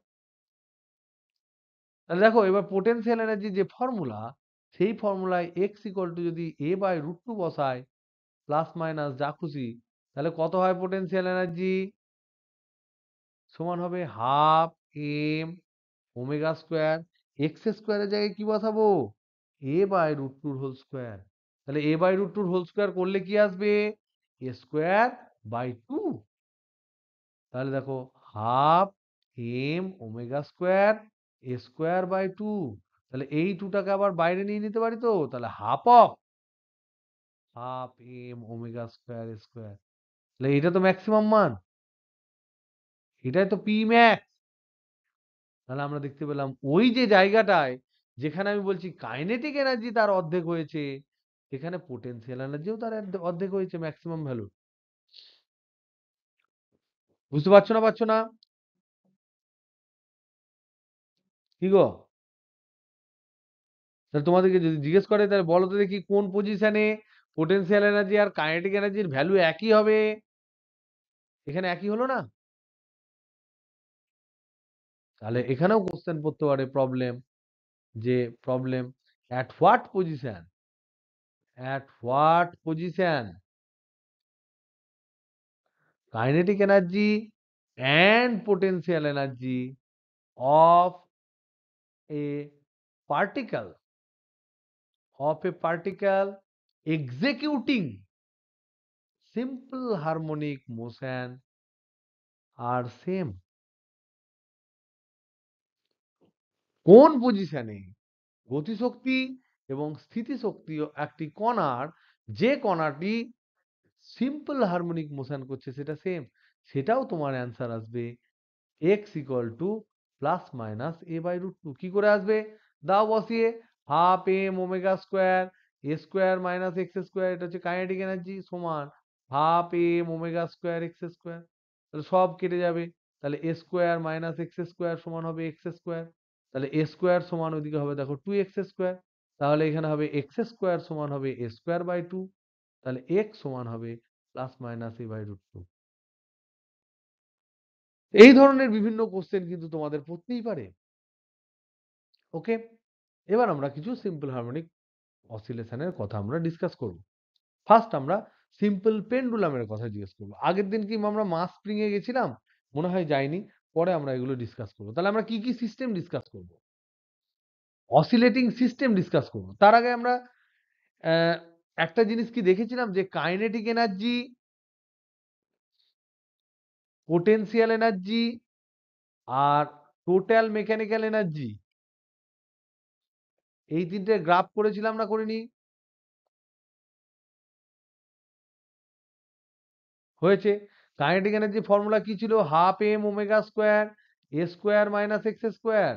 Speaker 1: তাহলে দেখো এবার পোটেনশিয়াল এনার্জি যে ফর্মুলা, সেই ফর্মুলায় এক্স ইকুয়াল টু যদি এ বাই রুট টু বসায়, প্লাস মাইনাস যা খুশি, তাহলে কত হয় পোটেনশিয়াল এনার্জি? সমান হবে half M omega square. X স্কোয়ারের জায়গায় কি বসাবো? এ বাই রুট টুর হোল স্কোয়ার। তাহলে এ বাই রুট টুর হোল স্কোয়ার করলে কি আসবে? A square by two. তাহলে দেখো half M omega square A square by two. তাহলে এই টুটাকে আবার বাইরে নিয়ে নিতে পারি তো, তাহলে half M omega square square. তাহলে এটা তো ম্যাক্সিমাম মান, এটাই তো পি ম্যাক্স। তাহলে আমরা দেখতে পেলাম ওই যে জায়গাটায় যেখানে আমি বলছি কাইনেটিক এনার্জি তার অর্ধেক হয়েছে, এখানে পোটেনশিয়াল এনার্জিও তার অর্ধেক হয়েছে ম্যাক্সিমাম ভ্যালু। বুঝতে পারছো না? কি গো? তাহলে তোমাদেরকে যদি জিজ্ঞেস করে তাহলে বলো তো দেখি কোন পজিশনে পোটেনশিয়াল এনার্জি আর কাইনেটিক এনার্জির ভ্যালু একই হবে? এখানে একই হলো না? তাহলে এখানেও কোশ্চেন পড়তে পারে প্রবলেম, যে problem at what position kinetic energy and potential energy of a particle executing simple harmonic motion are same। কোন পজিশনে গতিশক্তি এবং স্থিতিশক্তি একটি কণার, যে কণাটি সিম্পল হারমোনিক মোশন করছে সেটা সেম, সেটাও তোমার অ্যান্সার আসবে X equal to plus minus A by root two. কি করে আসবে? দাও বসিয়ে, half M omega square A square minus X square, এটা হচ্ছে কাইনেটিক এনার্জি, সমান half M omega square X square. তাহলে সব কেটে যাবে, তাহলে A square minus X square সমান হবে এক্স স্কোয়ার। তাহলে এ স্কোয়ার সমান ওইদিকে হবে দেখো টু এক্স স্কোয়ার। তাহলে এখানে হবে এক্স স্কোয়ার সমান হবে এ স্কোয়ার বাই টু। তাহলে এক্স সমান হবে plus minus A by root two. এই ধরনের বিভিন্ন কোশ্চেন কিন্তু তোমাদের পড়তেই পারে। ওকে, এবার আমরা কিছু সিম্পল হারমোনিক অসিলেশনের কথা আমরা ডিসকাস করব। ফার্স্ট আমরা সিম্পল পেন্ডুলামের কথা জিজ্ঞেস করব। আগের দিন কি আমরা মাস স্প্রিং এ গেছিলাম? মনে হয় যাইনি। পরে আমরা এগুলো ডিসকাস করব। তাহলে আমরা কি কি সিস্টেম ডিসকাস করব? অসিলেটিং সিস্টেম ডিসকাস করব। তার আগে আমরা একটা জিনিস কি দেখেছিলাম, যে কাইনেটিক এনার্জি, পোটেনশিয়াল এনার্জি আর টোটাল মেকানিক্যাল এনার্জি, এই তিনটে গ্রাফ করেছিলাম না করিনি? হয়েছে। কাইনেটিক এনার্জি ফর্মুলা কি ছিল? Half M omega square A square minus X square.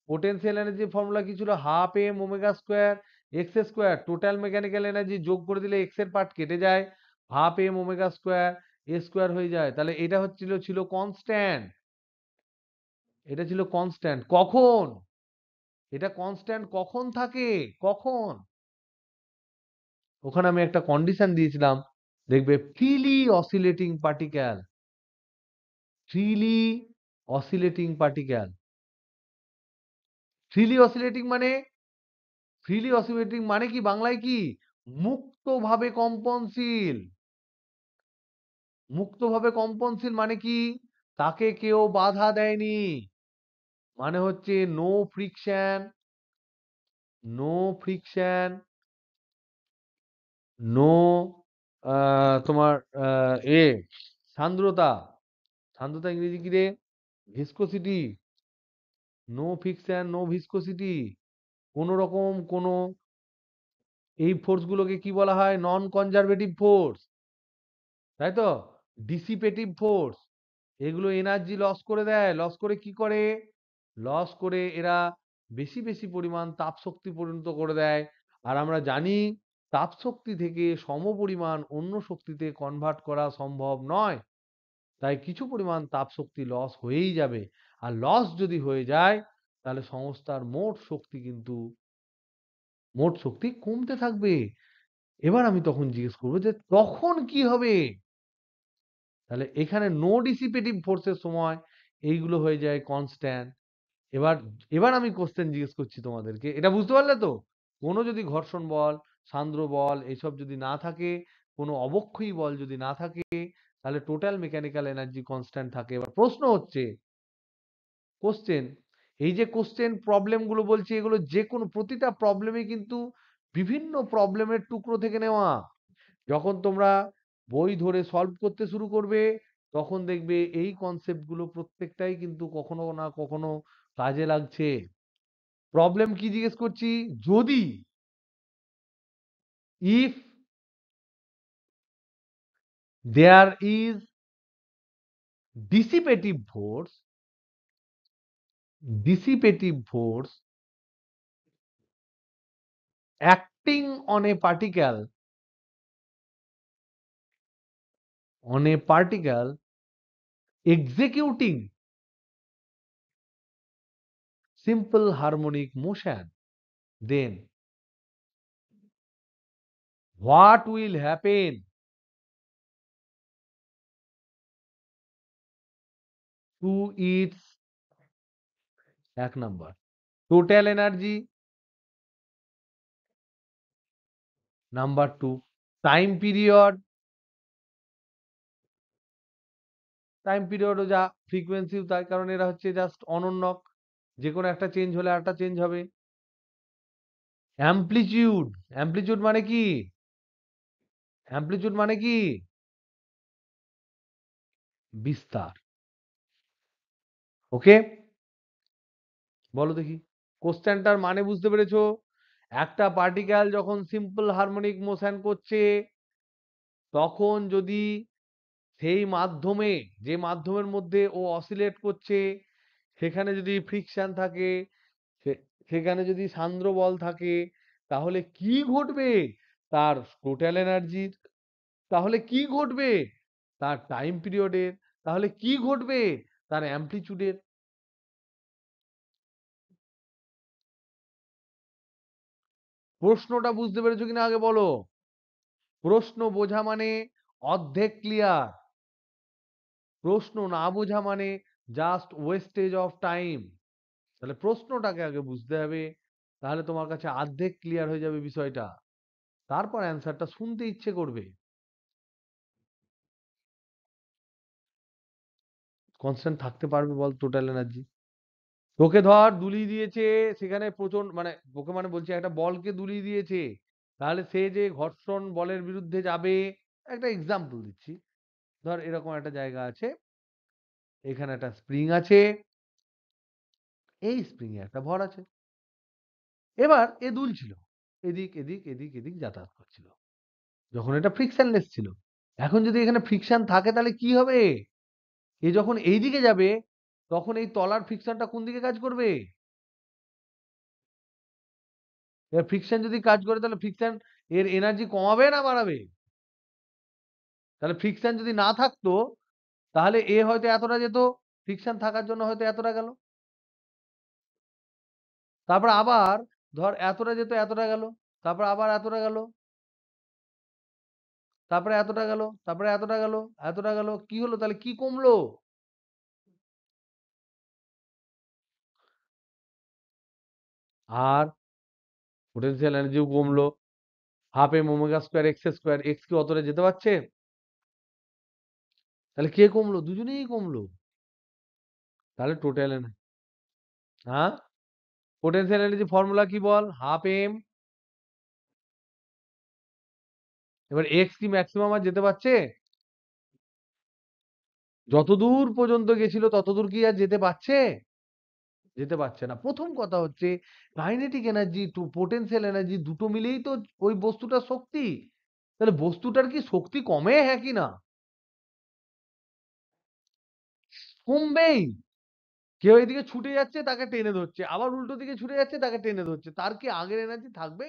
Speaker 1: Potential energy formula কি ছিল? Half M omega square X square. Total mechanical energy যোগ করে দিলে এক্স এর পার্ট কেটে যায়, half M omega square A square হয়ে যায়। তাহলে এটা ছিল কনস্ট্যান্ট। এটা ছিল কনস্ট্যান্ট কখন? এটা কনস্ট্যান্ট কখন থাকে? কখন? ওখানে আমি একটা কন্ডিশন দিয়েছিলাম, দেখবে freely oscillating particle. Freely oscillating particle. Freely oscillating মানে, ফ্রিলি অসিলেটিং মানে কি বাংলায় কি? মুক্তভাবে কম্পনশীল। মুক্তভাবে কম্পনশীল মানে কি? তাকে কেউ বাধা দেয়নি, মানে হচ্ছে no friction, no friction, no তোমার এ সান্দ্রতা, সান্দ্রতা ইংরেজি কি রে? Viscosity. No fiction, no viscosity. কোন রকম কোনো, এই ফোর্স গুলোকে কি বলা হয়? নন কনজারভেটিভ ফোর্স, তাই তো? ডিসিপেটিভ ফোর্স। এগুলো এনার্জি লস করে দেয়। লস করে কি করে? লস করে এরা বেশি বেশি পরিমাণ তাপ শক্তি পরিণত করে দেয়। আর আমরা জানি তাপ শক্তি থেকে সম পরিমাণ অন্য শক্তিতে কনভার্ট করা সম্ভব নয়। তাই কিছু পরিমাণ তাপ শক্তি লস হয়েই যাবে। আর লস যদি হয়ে যায় তাহলে সংস্থার মোট শক্তি কমতে থাকবে। এবার আমি তখন জিজ্ঞেস করবো যে তখন কি হবে? তাহলে এখানে নো ডিসিপেটিভ ফোর্সের সময় এইগুলো হয়ে যায় কনস্ট্যান্ট। এবার এবার আমি কোশ্চেন জিজ্ঞেস করছি তোমাদেরকে, এটা বুঝতে পারলে তো? কোনো যদি ঘর্ষণ বল, সান্দ্র বল এসব যদি না থাকে, কোনো অবক্ষয়ী বল যদি না থাকে, তাহলে টোটাল মেকানিক্যাল এনার্জি কনস্ট্যান্ট থাকে। এবার প্রশ্ন হচ্ছে, কোশ্চেন, এই যে কোশ্চেন প্রবলেম গুলো বলছি, এগুলো যে কোনো প্রতিটা প্রবলেমই কিন্তু বিভিন্ন প্রবলেমের টুকরো থেকে নেওয়া। যখন তোমরা বই ধরে সলভ করতে শুরু করবে তখন দেখবে এই কনসেপ্ট গুলো প্রত্যেকটাই কিন্তু কখনো না কখনো কাজে লাগছে। প্রবলেম কি জিজ্ঞেস করছি? যদি if there is dissipative force, dissipative force acting on a particle, on a particle executing simple harmonic motion, then what will happen to its, এক number total energy, number two time period, time পিরিয়ডও যা, ফ্রিকোয়েন্সিও তাই, কারণ এরা হচ্ছে just অনন্যক, যে কোনো একটা চেঞ্জ হলে আরেকটা চেঞ্জ হবে। অ্যামপ্লিটিউড, অ্যামপ্লিটিউড মানে কি? অ্যামপ্লিটিউড মানে কি? বিস্তার। ওকে, বলো দেখি, কোশ্চেনটার মানে বুঝতে পেরেছো? একটা পার্টিকেল যখন সিম্পল হারমোনিক মোশন করছে তখন যদি সেই মাধ্যমে, যে মাধ্যমের মধ্যে ও অসিলেট করছে সেখানে যদি ফ্রিকশন থাকে, সেখানে যদি সান্দ্র বল থাকে, তাহলে কি ঘটবে? তার টোটাল এনার্জির, তাহলে কি ঘটবে? তার টাইম পিরিয়ডের, তাহলে কি ঘটবে? তার অ্যামপ্লিচিউডের। প্রশ্নটা বুঝতে পেরেছো কিনা আগে বলো? প্রশ্ন বোঝা মানে অর্ধেক ক্লিয়ার, প্রশ্ন না বোঝা মানে জাস্ট ওয়েস্টেজ অফ টাইম। তাহলে প্রশ্নটাকে আগে বুঝতে হবে, তাহলে তোমার কাছে অর্ধেক ক্লিয়ার হয়ে যাবে বিষয়টা, তারপর অ্যান্সারটা শুনতে ইচ্ছে করবে। কনস্ট্যান্ট থাকতে পারবে বল টোটাল এনার্জি? তোকে ধর দুলিয়ে দিয়েছে, সেখানে প্রচন্ড মানে, তোকে মানে বলছি একটা বলকে দুলিয়ে দিয়েছে, তাহলে সে যে ঘর্ষণ বলের বিরুদ্ধে যাবে, একটা এক্সাম্পল দিচ্ছি, ধর এরকম একটা জায়গা আছে, এখানে একটা স্প্রিং আছে, এই স্প্রিং এ একটা ভর আছে, এবার এ দুলছিল, এদিক এদিক এদিক এদিক যাতায়াত করছিল, যখন এটা ফ্রিকশনলেস ছিল। এখন যদি এখানে ফ্রিকশন থাকে তাহলে কি হবে? এ যখন এই দিকে যাবে তখন এই তলার ফ্রিকশনটা কোন দিকে কাজ করবে? এর ফ্রিকশন যদি কাজ করে তাহলে ফ্রিকশন এর এনার্জি কমাবে না বাড়াবে? তাহলে ফ্রিকশন যদি না থাকতো তাহলে এ হয়তো এতটা যেত, ফ্রিকশন থাকার জন্য হয়তো এতটা গেল, তারপর আবার ধর এতটা যেত এতটা গেল, তারপর আবার এতটা গেল, তারপরে এতটা গেল, তারপরে এতটা গেল, এতটা গেল, কি হলো তাহলে? কি কমলো? আর পোটেনশিয়াল এনার্জিও কমলো। Half M omega square X square, X কি অতটা যেতে পারছে? তাহলে কে কমলো? দুজনেই কমলো। তাহলে টোটাল, হ্যাঁ, পোটেনশিয়াল এনার্জি ফর্মুলা কি বল? হাফ এম এবার এক্স কি ম্যাক্সিমাম আর যেতে পারছে? যতদূর পর্যন্ত গেছিল ততদূর কি আর যেতে পারছে? যেতে পারছে না। প্রথম কথা হচ্ছে kinetic energy to potential energy দুটো মিলেই তো ওই বস্তুটার শক্তি। তাহলে বস্তুটার কি শক্তি কমে, হ্যাঁ কি না? কমবেই। কেউ এদিকে ছুটে যাচ্ছে তাকে টেনে ধরছে, আবার উল্টো দিকে ছুটে যাচ্ছে তাকে টেনে ধরছে, তার কি আগের এনার্জি থাকবে?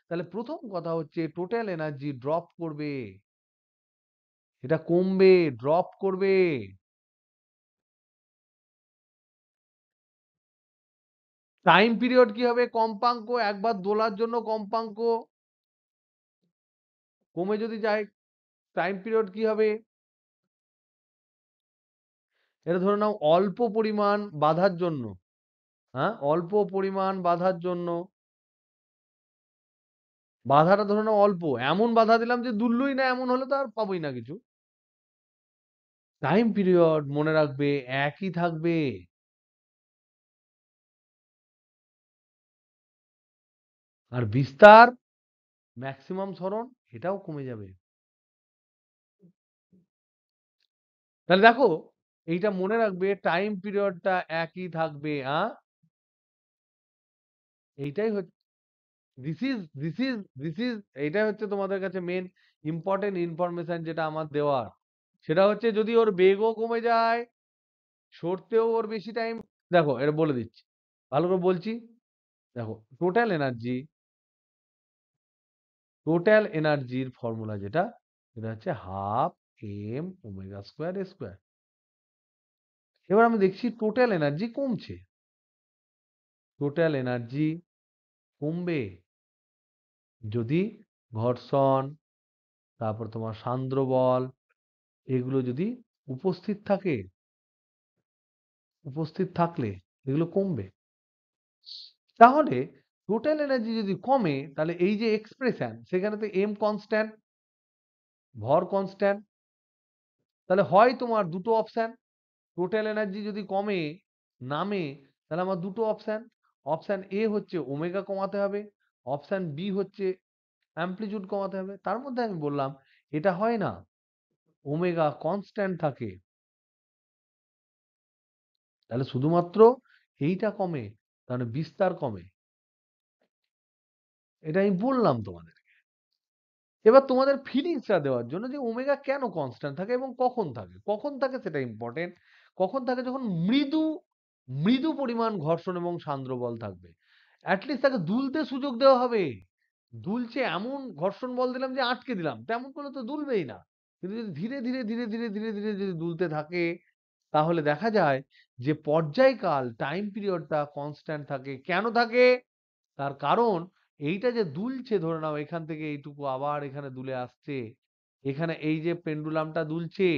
Speaker 1: তাহলে প্রথম কথা হচ্ছে টোটাল এনার্জি ড্রপ করবে, এটা কমবে, ড্রপ করবে। টাইম পিরিয়ড কি হবে? কম্পাঙ্ক, একবার দোলার জন্য কম্পাঙ্ক কমে যদি যায় টাইম পিরিয়ড কি হবে? এটা ধরে নাও অল্প পরিমাণ বাধার জন্য, হ্যাঁ, অল্প পরিমাণ বাধার জন্য, বাধাটা ধরে নাও অল্প, এমন বাধা দিলাম যে দুললই না, এমন হলে তো আর পাবোই না কিছু। টাইম পিরিয়ড মনে রাখবে একই থাকবে। আর বিস্তার, ম্যাক্সিমাম সরণ, এটাও কমে যাবে। তাহলে দেখো, এইটা মনে রাখবে টাইম পিরিয়ডটা একই থাকবে। এইটাই হচ্ছে, this is this is this is এইটাই হচ্ছে তোমাদের কাছে মেন ইম্পর্টেন্ট ইনফরমেশন যেটা আমার দেওয়ার। সেটা হচ্ছে যদি ওর বেগও কমে যায়, সরতেও ওর বেশি টাইম, দেখো এটা বলে দিচ্ছি, ভালো করে বলছি। দেখো, টোটাল এনার্জির ফর্মুলা যেটা, সেটা হচ্ছে half M omega square A square. এবার আমি দেখছি টোটাল এনার্জি কমছে, টোটাল এনার্জি কমবে যদি ঘর্ষণ, তারপর তোমার সান্দ্র বল, এগুলো যদি উপস্থিত থাকে, উপস্থিত থাকলে এগুলো কমবে। তাহলে টোটাল এনার্জি যদি কমে, তাহলে এই যে এক্সপ্রেশন, সেখানে তো এম কনস্ট্যান্ট, ভর কনস্ট্যান্ট, তাহলে হয় তোমার দুটো অপশন, টোটাল এনার্জি যদি কমে, নামে, তাহলে আমার দুটো অপশন, অপশন এ হচ্ছে ওমেগা কমাতে হবে, অপশন বি হচ্ছে অ্যামপ্লিটিউড কমাতে হবে। তার মধ্যে আমি বললাম এটা হয় না, ওমেগা কনস্ট্যান্ট থাকে, তাহলে শুধুমাত্র এইটা কমে, তাহলে বিস্তার কমে। এটা আমি বললাম তোমাদের। এবার তোমাদের ফিলিংসটা দেওয়ার জন্য যে ওমেগা কেন কনস্ট্যান্ট থাকে এবং কখন থাকে, কখন থাকে সেটা ইম্পর্টেন্ট। কখন থাকে? যখন মৃদু, মৃদু পরিমাণ ঘর্ষণ এবং সান্দ্র বল থাকবে, অ্যাটলিস্ট তাকে দুলতে সুযোগ দেওয়া হবে। দুলছে এমন ঘর্ষণ বল দিলাম যে আটকে দিলাম, তেমন করলে তো দুলবেই না। কিন্তু যদি ধীরে ধীরে ধীরে ধীরে ধীরে ধীরে যদি দুলতে থাকে, তাহলে দেখা যায় যে পর্যায়কাল, টাইম পিরিয়ডটা কনস্ট্যান্ট থাকে। কেন থাকে? তার কারণ এইটা যে দুলছে, ধরে নাও এখান থেকে এইটুকু আবার এখানে দুলে আসছে, এখানে এই যে পেন্ডুলামটা দুলছে,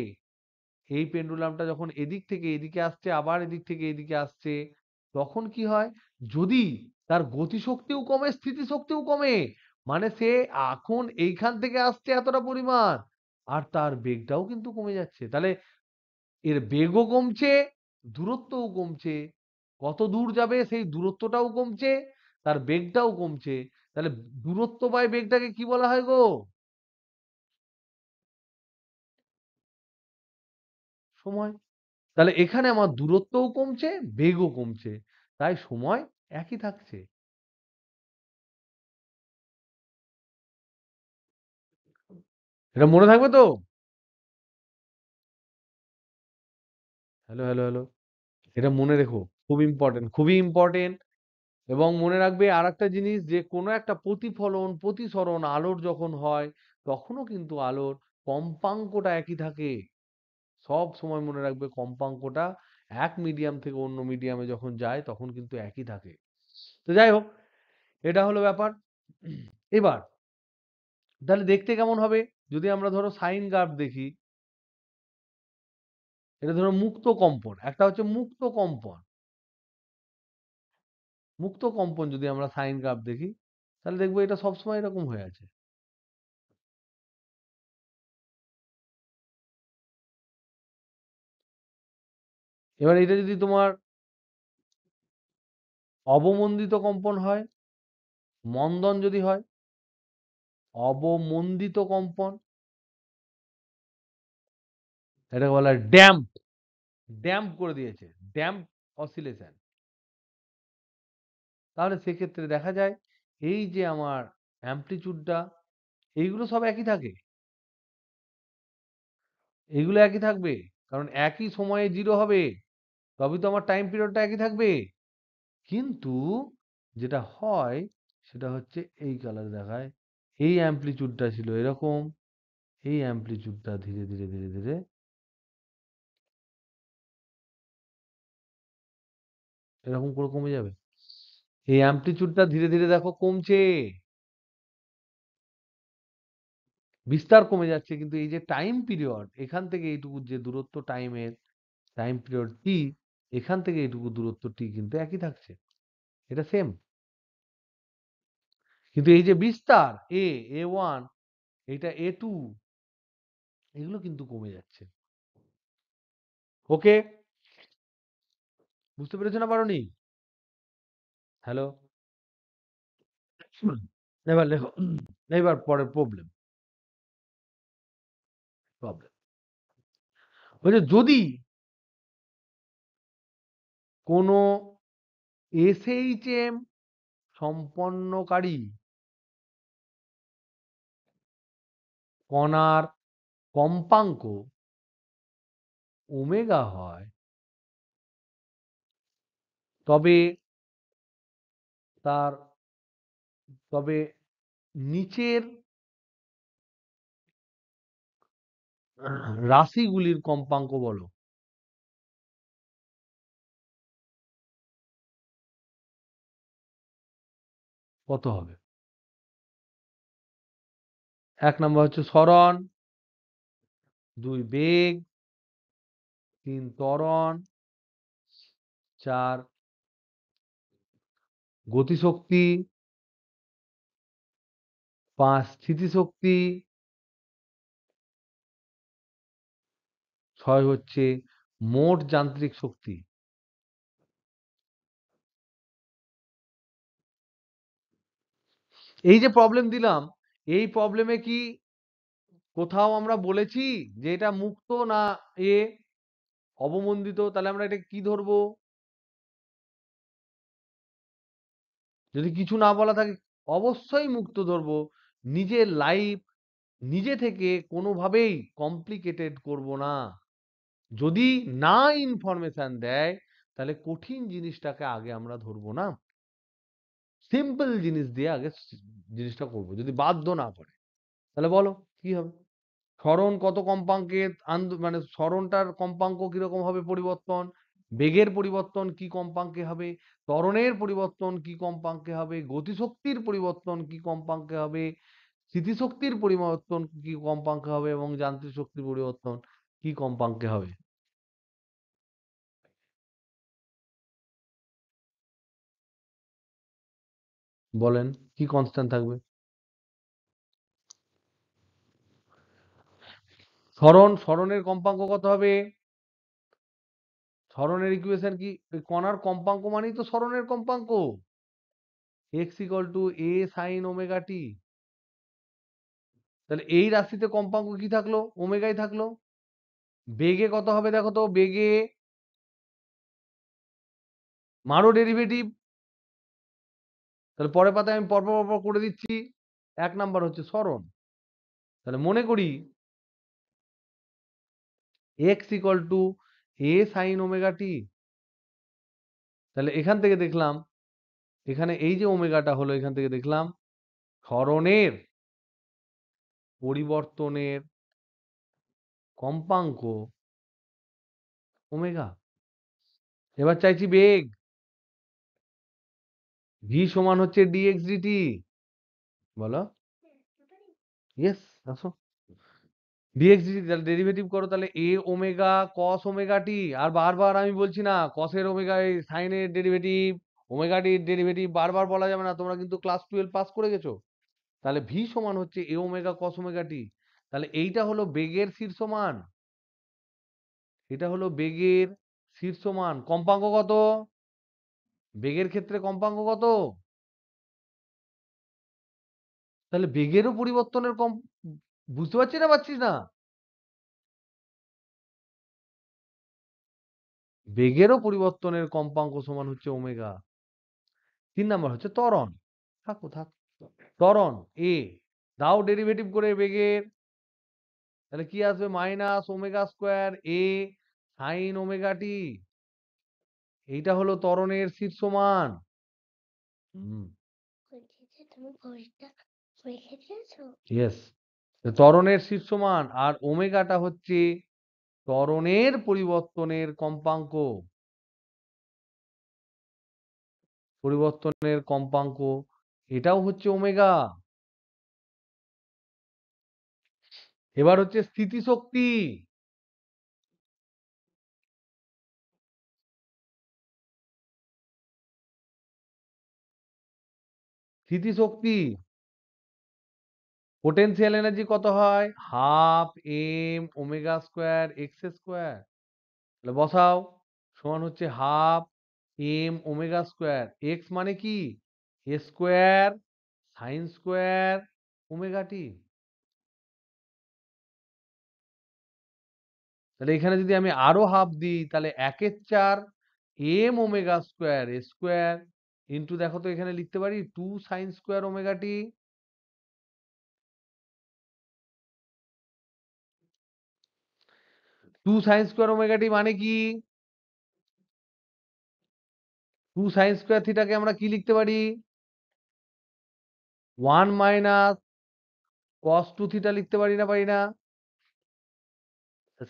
Speaker 1: এই পেন্ডুলামটা যখন এদিক থেকে এদিকে আসছে, আবার এদিক থেকে এদিকে আসছে, তখন কি হয়? যদি তার গতিশক্তিও কমে, স্থিতিশক্তিও কমে, মানে সে এখন এইখান থেকে আসছে এতটা পরিমাণ, আর তার বেগটাও কিন্তু কমে যাচ্ছে, তাহলে এর বেগও কমছে, দূরত্বও কমছে, কত দূর যাবে সেই দূরত্বটাও কমছে, তার বেগটাও কমছে। তাহলে দূরত্ব বাই বেগটাকে কি বলা হয় গো? সময়। তাহলে এখানে আমার দূরত্বও কমছে, বেগও কমছে, তাই সময় একই থাকছে। এটা মনে থাকবে তো? হ্যালো হ্যালো হ্যালো, এটা মনে রেখো, খুব ইম্পর্টেন্ট, খুবই ইম্পর্টেন্ট। এবং মনে রাখবে আর একটা জিনিস, যে কোনো একটা প্রতিফলন প্রতিসরণ আলোর যখন হয়, তখনও কিন্তু আলোর কম্পাঙ্কটা একই থাকে। সব সময় মনে রাখবে কম্পাঙ্কটা এক মিডিয়াম থেকে অন্য মিডিয়ামে যখন যায় তখন কিন্তু একই থাকে। তো যাই হোক, এটা হলো ব্যাপার। এবার তাহলে দেখতে কেমন হবে? যদি আমরা ধরো সাইন গ্রাফ দেখি, এটা ধরো মুক্ত কম্পন, একটা হচ্ছে মুক্ত কম্পন, মুক্ত কম্পন যদি আমরা সাইন গ্রাফ দেখি, তাহলে দেখবো এটা সবসময় এরকম হয়ে আছে। এবার এটা যদি তোমার অবমন্দিত কম্পন হয়, মন্দন যদি হয়, অবমন্দিত কম্পন, এটাকে বলা হয় ড্যাম্প, ড্যাম্প করে দিয়েছে, ড্যাম্প অসিলেশন। তাহলে সেক্ষেত্রে দেখা যায় এই যে আমার অ্যামপ্লিচিউডটা, এইগুলো সব একই থাকে, এইগুলো একই থাকবে, কারণ একই সময়ে জিরো হবে, তবেই তো আমার টাইম পিরিয়ডটা একই থাকবে। কিন্তু যেটা হয় সেটা হচ্ছে এই কালার দেখায়, এই অ্যামপ্লিচিউডটা ছিল এরকম, এই অ্যামপ্লিচিউডটা ধীরে ধীরে ধীরে ধীরে এরকম করে কমে যাবে। এই অ্যামপ্লিচিউডটা ধীরে ধীরে দেখো কমছে, বিস্তার কমে যাচ্ছে, কিন্তু এই যে টাইম পিরিয়ড, এখান থেকে এইটুকু যে দূরত্ব টাইমের, টাইম পিরিয়ড টি, এখান থেকে এইটুকু দূরত্ব টি কিন্তু একই থাকছে, এটা সেম। কিন্তু এই যে বিস্তার এ ওয়ান, এটা এ টু, এগুলো কিন্তু কমে যাচ্ছে। ওকে, বুঝতে পেরেছো না পারোনি? হ্যালো, এবার লেখো, এবার পরের প্রবলেম, প্রবলেম বলছে যদি কোনো এসএইচএম সম্পন্নকারী কণার কম্পাঙ্ক ওমেগা হয়, তবে তার তবে নিচের রাশিগুলির কম্পাঙ্ক বলো। কত হবে? এক নম্বর হচ্ছে সরণ, দুই বেগ, তিন ত্বরণ, চার গতিশক্তি, পাঁচ স্থিতিশক্তি, ছয় হচ্ছে মোট যান্ত্রিক শক্তি। এই যে প্রবলেম দিলাম, এই প্রবলেমে কি কোথাও আমরা বলেছি যে এটা মুক্ত না এ অবমন্দিত? তাহলে আমরা এটা কি ধরবো? যদি কিছু না বলা থাকে অবশ্যই মুক্ত ধরবো। নিজের লাইফ নিজে থেকে কোনোভাবেই কমপ্লিকেটেড করব না। যদি না ইনফরমেশন দেয় তাহলে কঠিন জিনিসটাকে আগে আমরা ধরবো না, সিম্পল জিনিস দিয়ে আগে জিনিসটা করব, যদি বাধ্য না করে। তাহলে বলো কি হবে? সরণ কত কম্পাঙ্কে মানে সরণটার কম্পাঙ্ক কিরকম হবে পরিবর্তন, বেগের পরিবর্তন কি কম্পাঙ্কে হবে, ত্বরণের পরিবর্তন কি কম্পাঙ্কে হবে, গতিশক্তির পরিবর্তন কি কম্পাঙ্কে হবে, স্থিতিশক্তির পরিবর্তন কি কম্পাঙ্কে হবে, এবং যান্ত্রিক শক্তির পরিবর্তন কি কম্পাঙ্কে হবে? বলেন কি কনস্ট্যান্ট থাকবে? সরণের কম্পাঙ্ক কত হবে? সরণের ইকুয়েশন কি? ওই কণার কম্পাঙ্ক মানেই তো সরণের কম্পাঙ্ক, x equal to a sine omega T. তাহলে এই রাশিতে কম্পাঙ্ক কি থাকলো? ওমেগাই থাকলো। বেগে কত হবে দেখো তো, বেগে মারো ডেরিভেটিভ। তাহলে পরের পাতায় আমি পরপর পরপর করে দিচ্ছি। এক নাম্বার হচ্ছে সরণ, তাহলে মনে করি x equal to a sine omega T. তাহলে এখান থেকে দেখলাম, এখানে এই যে ওমেগাটা হলো, এখান থেকে দেখলাম সরণের পরিবর্তনের কম্পাঙ্ক ওমেগা। এবার চাইছি বেগ, v সমান হচ্ছে dx dt। বলো, ইয়েস, আসো, dx dt, তাহলে ডেরিভেটিভ করো, তাহলে a omega cos omega T. আর বারবার আমি বলছি না কসের ওমেগা সাইনের ডেরিভেটিভ, ওমেগা টির ডেরিভেটিভ বারবার বলা যাবে না, তোমরা কিন্তু ক্লাস 12 পাস করে গেছো। তাহলে v সমান হচ্ছে a omega cos omega T. তাহলে এইটা হলো বেগের শীর্ষমান, এটা হলো বেগের শীর্ষমান। কম্পাঙ্ক কত? বেগের ক্ষেত্রে কম্পাঙ্ক কত? তাহলে বেগেরও পরিবর্তনের বুঝতে পারছিস না পাচ্ছিস না? বেগেরও পরিবর্তনের কম্পাঙ্ক সমান হচ্ছে ওমেগা। 3 নাম্বার হচ্ছে ত্বরণ। থাক। ত্বরণ এ, দাও ডেরিভেটিভ করে বেগের। তাহলে কি আসবে? মাইনাস ওমেগা স্কোয়ার এ সাইন ওমেগা টি। এইটা হলো ত্বরণের শীর্ষমান। হুম, ইয়েস। ত্বরণের শীর্ষমান আর ওমেগাটা হচ্ছে ত্বরণের পরিবর্তনের কম্পাঙ্ক। পরিবর্তনের কম্পাঙ্ক এটাও হচ্ছে ওমেগা। এবার হচ্ছে স্থিতিশক্তি। স্থিতিশক্তি পোটেনশিয়াল এনার্জি কত হয়? Half M omega square X square. তাহলে বসাও, সমান হচ্ছে half M omega square. X মানে কি? A square sine square omega T. তাহলে এখানে যদি আমি আরো হাফ দিই তাহলে 1/4 M omega square square into, দেখো তো এখানে লিখতে পারি 2 sine square omega T. 2 sine square omega T মানে কি? 2 সাইন স্কোয়ার থিটাকে আমরা কি লিখতে পারি? 1 মাইনাস কস 2 থিটা লিখতে পারি না? পারি না?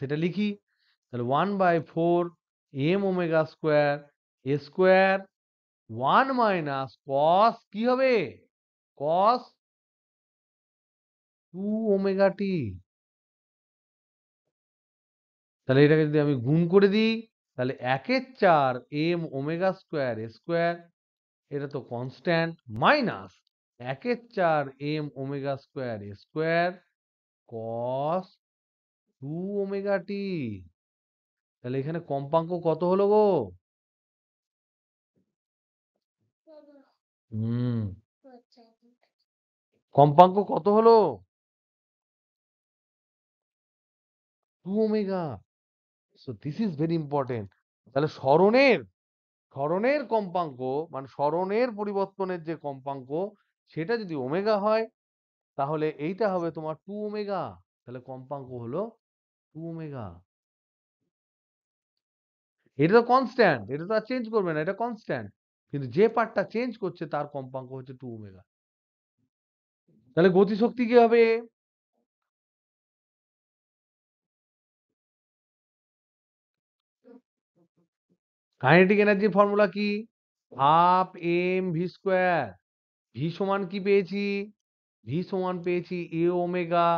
Speaker 1: সেটা লিখি। তাহলে 1/4 M omega square square 1 minus cos কি হবে? Cos 2 omega T. তাহলে এটাকে যদি আমি গুণ করে দিই তাহলে 1/4 এম ওমেগা স্কোয়ার স্কোয়ার, এটা তো constant, minus 1/4 M omega square square cos 2 omega T. তাহলে এখানে কম্পাঙ্ক কত হলো গো? হুম, কম্পাঙ্ক কত হলো? 2 omega. So this is very important. তাহলে স্মরণের কম্পাঙ্ক, মানে স্মরণের পরিবর্তনের যে কম্পাঙ্ক, সেটা যদি ওমেগা হয় তাহলে এইটা হবে তোমার 2 ওমেগা। তাহলে কম্পাঙ্ক হলো 2 ওমেগা। এটা তো কনস্ট্যান্ট, এটা তো আর চেঞ্জ করবে না, এটা কনস্ট্যান্ট। কিন্তু যে পার্টটা চেঞ্জ করছে তার কম্পাঙ্ক হচ্ছে 2 ওমেগা। তাহলে গতিশক্তি কি হবে? কাইনেটিক এনার্জি ফর্মুলা কি? Half M V square. V সমান কি পেয়েছি? ভি সমান পেয়েছি এ ওমেগা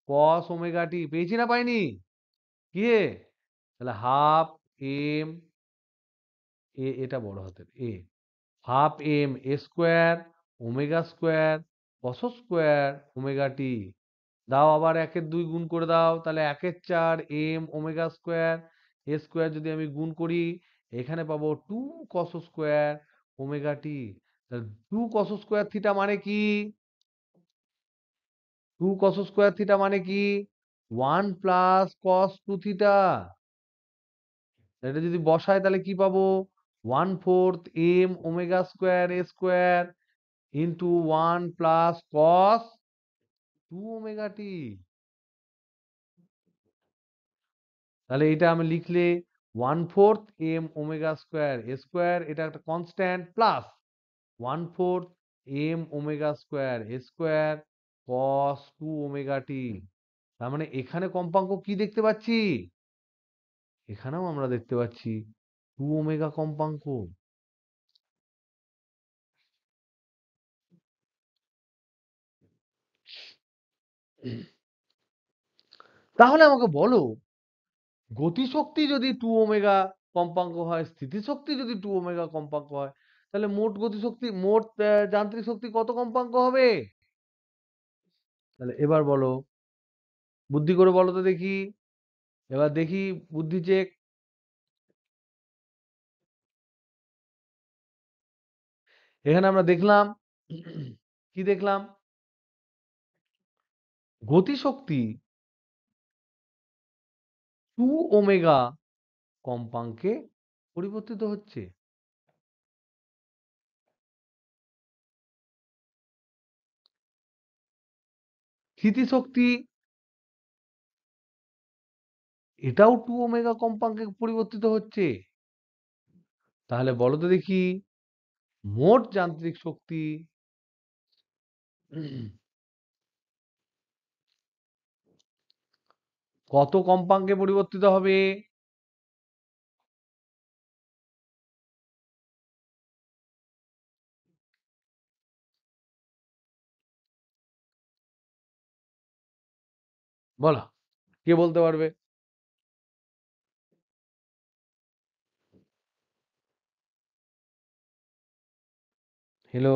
Speaker 1: কস ওমেগা টি। পেয়েছি না পাইনি? কি রে? তাহলে হাফ এম, এটা বড় হাতের A, half M A square omega square cos square omega T. দাও আবার 1/2 গুণ করে দাও, তাহলে 1/4 M omega square A square যদি আমি গুণ করি এখানে পাবো 2 কস স্কোয়ার ওমেগা টি। তাহলে 2 কস স্কোয়ার থিটা মানে কি? 2 কস স্কোয়ার থিটা মানে কি? 1 প্লাস কস 2 থিটা। এটা যদি বসায় তাহলে কি পাবো? 1/4 M omega square A square into 1 plus cos 2 omega T. তাহলে এটা আমি লিখলে 1/4 এম ওমেগা স্কোয়ার স্কোয়ার, এটা একটা constant, plus 1/4 M omega square square cos 2 omega T. তার মানে এখানে কম্পাঙ্ক কি দেখতে পাচ্ছি? এখানেও আমরা দেখতে পাচ্ছি 2 ওমেগা কম্পাঙ্ক। তাহলে আমাকে বলো, গতিশক্তি যদি 2 ওমেগা কম্পাঙ্ক হয়, স্থিতিশক্তি যদি 2 ওমেগা কম্পাঙ্ক হয়, তাহলে মোট গতিশক্তি, মোট যান্ত্রিক শক্তি কত কম্পাঙ্ক হবে? তাহলে এবার বলো, বুদ্ধি করে বলো তো দেখি। এবার দেখি বুদ্ধি চেক। এখানে আমরা দেখলাম কি দেখলাম? গতিশক্তি 2 ওমেগা কম্পাঙ্কে পরিবর্তিত হচ্ছে। স্থিতিশক্তি এটাও 2 ওমেগা কম্পাঙ্কে পরিবর্তিত হচ্ছে। তাহলে বলো তো দেখি মোট যান্ত্রিক শক্তি কত কম্পাঙ্কে পরিবর্তিত হবে? বলো, কে বলতে পারবে? হ্যালো,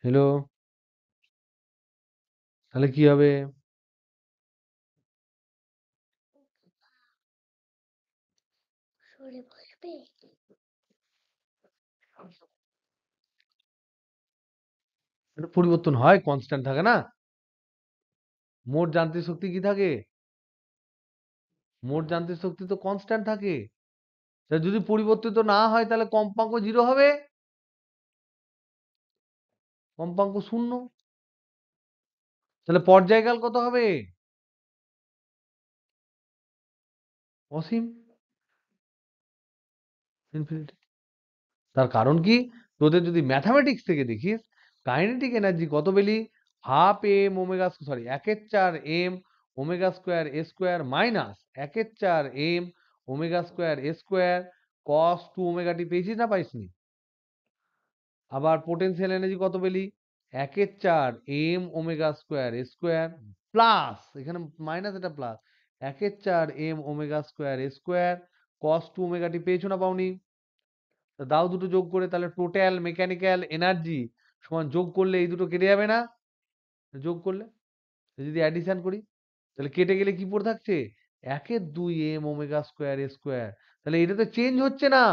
Speaker 1: হ্যালো, তাহলে কি হবে? এটা পরিবর্তন হয়, কনস্ট্যান্ট থাকে না। মোট যান্ত্রিক শক্তি কি থাকে? মোট যান্ত্রিক শক্তি তো কনস্ট্যান্ট থাকে। তা যদি পরিবর্তিত না হয় তাহলে কম্পাঙ্ক 0 হবে, কম্পাঙ্ক 0। তাহলে পর্যায়কাল কত হবে? অসীম, ইনফিনিটি। তার কারণ কি? তোদের যদি ম্যাথামেটিক্স থেকে দেখিস, কাইনেটিক এনার্জি কত পেলি? Half M omega, sorry, 1/4 M omega square A square minus 1/4 M omega square A square cos 2 omega T পেয়েছিস না পাইসনি? আবার পোটেনশিয়াল এনার্জি কত পেলি? 1/4 M omega square A square plus, এখানে মাইনাস, এটা plus, 1/4 M omega square A square cos 2 omega T পেয়েছো না পাওনি? তা দাও দুটো যোগ করে, তাহলে টোটাল মেকানিক্যাল এনার্জি সমান, যোগ করলে এই দুটো কেটে যাবে না? যোগ করলে যদি অ্যাডিশন করি, তাহলে কেটে গেলে কি পড়ে থাকছে? 1/2 M omega square A square. তাহলে এটা তো চেঞ্জ হচ্ছে না।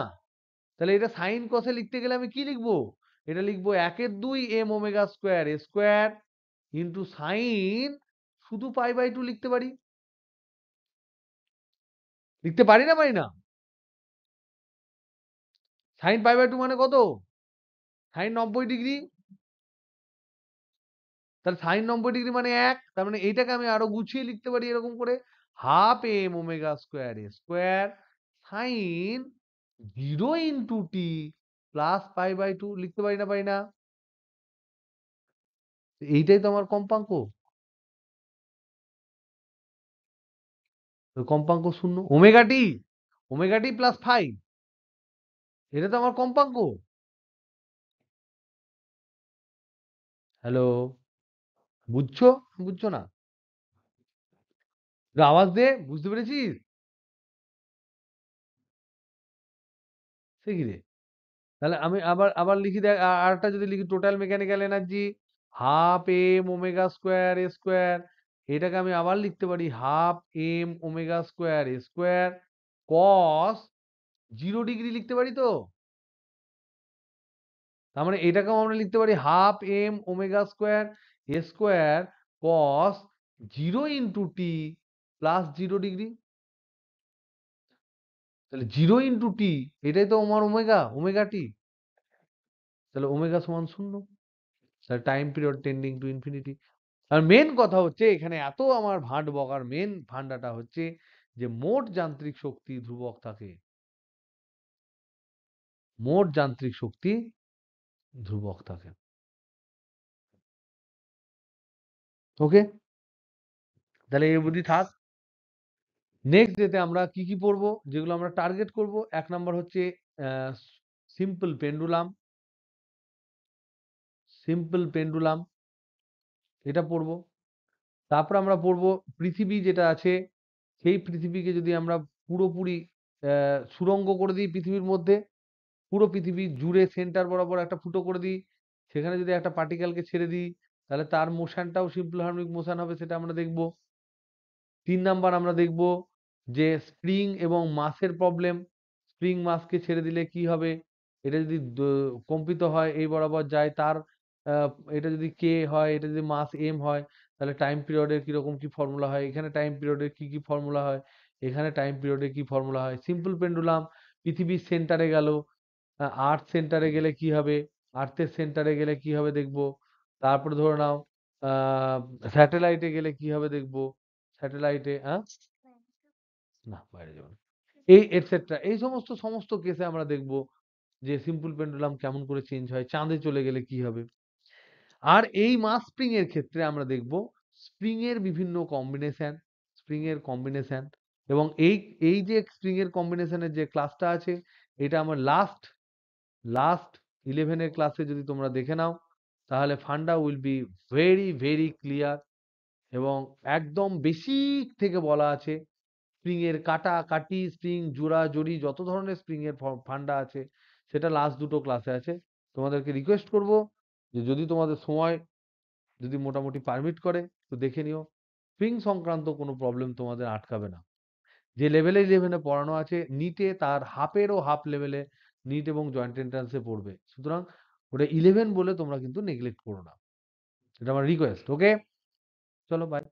Speaker 1: তাহলে এটা সাইন কসে লিখতে গেলে আমি কি লিখবো? এটা লিখবো 1/2 M omega square A square into sign, শুধু π/2 লিখতে পারি। লিখতে পারি না পারি না? সাইন π/2 মানে কত? Sine 90 degree. তাহলে সাইন 90 ডিগ্রি মানে 1। তার মানে এইটাকে আমি আরো গুছিয়ে লিখতে পারি এরকম করে, half M omega square A square sign 0 × t plus π/2 লিখতে পারি না পারি না? এইটাই তো আমার কম্পাঙ্ক। কম্পাঙ্ক 0 omega t, omega T plus 5, এটা তো আমার কম্পাঙ্ক। হ্যালো, বুঝছো? বুঝছো না? একটু আওয়াজ দে, বুঝতে পেরেছিস? সে কি রে? তাহলে আমি আবার আবার লিখি, দেখ, আরেকটা যদি লিখি, total mechanical energy half M omega square A square, এটাকে আমি আবার লিখতে পারি half M omega square A square cos 0 degree লিখতে পারি তো? তার মানে এটাকেও আমরা লিখতে পারি half M omega square A square cos 0 × t plus 0 degree. তাহলে 0 × t, এটাই তো আমার ওমেগা, ওমেগা টি। তাহলে ওমেগা সমান 0। তাহলে time period tending to infinity. আর মেন কথা হচ্ছে এখানে, এত আমার ভাঁট বকার মেন ফান্ডাটা হচ্ছে যে মোট যান্ত্রিক শক্তি ধ্রুবক থাকে। মোট যান্ত্রিক শক্তি ধ্রুবক থাকে। ওকে, তাহলে এই অবধি থাক। নেক্সট ডেতে আমরা কি কি পড়বো, যেগুলো আমরা টার্গেট করব? 1 নম্বর হচ্ছে সিম্পল পেন্ডুলাম, সিম্পল পেন্ডুলাম এটা পড়বো। তারপর আমরা পড়বো পৃথিবী যেটা আছে, সেই পৃথিবীকে যদি আমরা পুরোপুরি সুড়ঙ্গ করে দিই পৃথিবীর মধ্যে, পুরো পৃথিবী জুড়ে সেন্টার বরাবর একটা ফুটো করে দিই, সেখানে যদি একটা পার্টিকেলকে ছেড়ে দিই, তাহলে তার মোশনটাও সিম্পল হারমোনিক মোশন হবে, সেটা আমরা দেখব। 3 নাম্বার আমরা দেখব যে স্প্রিং এবং মাসের প্রবলেম, স্প্রিং মাসকে ছেড়ে দিলে কি হবে, এটা যদি কম্পিত হয় এই বরাবর যায় তার এটা যদি কে হয়, এটা যদি মাস এম হয়, তাহলে টাইম পিরিয়ডের কিরকম কি ফর্মুলা হয়, এখানে টাইম পিরিয়ডের কি কি ফর্মুলা হয়, এখানে টাইম পিরিয়ডের কি ফর্মুলা হয়। সিম্পল পেন্ডুলাম পৃথিবীর সেন্টারে গেল, আর্থ সেন্টারে গেলে কি হবে, আর্থের সেন্টারে গেলে কি হবে দেখবো। তারপরে ধরে নাও স্যাটেলাইটে গেলে কি হবে দেখবো। স্যাটেলাইটে না বাইরে যাবো না, এই এটসেট্রা এই সমস্ত সমস্ত কেসে আমরা দেখব যে সিম্পল পেন্ডুলাম কেমন করে চেঞ্জ হয়, চাঁদে চলে গেলে কি হবে। আর এই মাস স্প্রিং এর ক্ষেত্রে আমরা দেখব স্প্রিং এর বিভিন্ন কম্বিনেশন, স্প্রিং এর কম্বিনেশন, এবং এই এই যে স্প্রিং এর কম্বিনেশনের যে ক্লাসটা আছে, এটা আমার লাস্ট লাস্ট 11 এর ক্লাসে যদি তোমরা দেখে নাও, তাহলে funda will be very very clear. এবং একদম বেসিক থেকে বলা আছে স্প্রিং এর কাটাকাটি, স্প্রিং জোড়াজড়ি, যত ধরনের স্প্রিং এর ফান্ডা আছে সেটা লাস্ট দুটো ক্লাসে আছে। তোমাদেরকে রিকোয়েস্ট করব যে যদি তোমাদের সময় যদি মোটামুটি পারমিট করে তো দেখে নিও, স্প্রিং সংক্রান্ত কোনো প্রবলেম তোমাদের আটকাবে না। যে লেভেলে 11-এ পড়ানো আছে নিটে তার হাফেরও হাফ লেভেলে নিট এবং জয়েন্ট এন্ট্রান্সে পড়বে, সুতরাং ওটা 11 বলে তোমরা কিন্তু নেগলেক্ট করো না, এটা আমার রিকোয়েস্ট। ওকে, চলো বাই।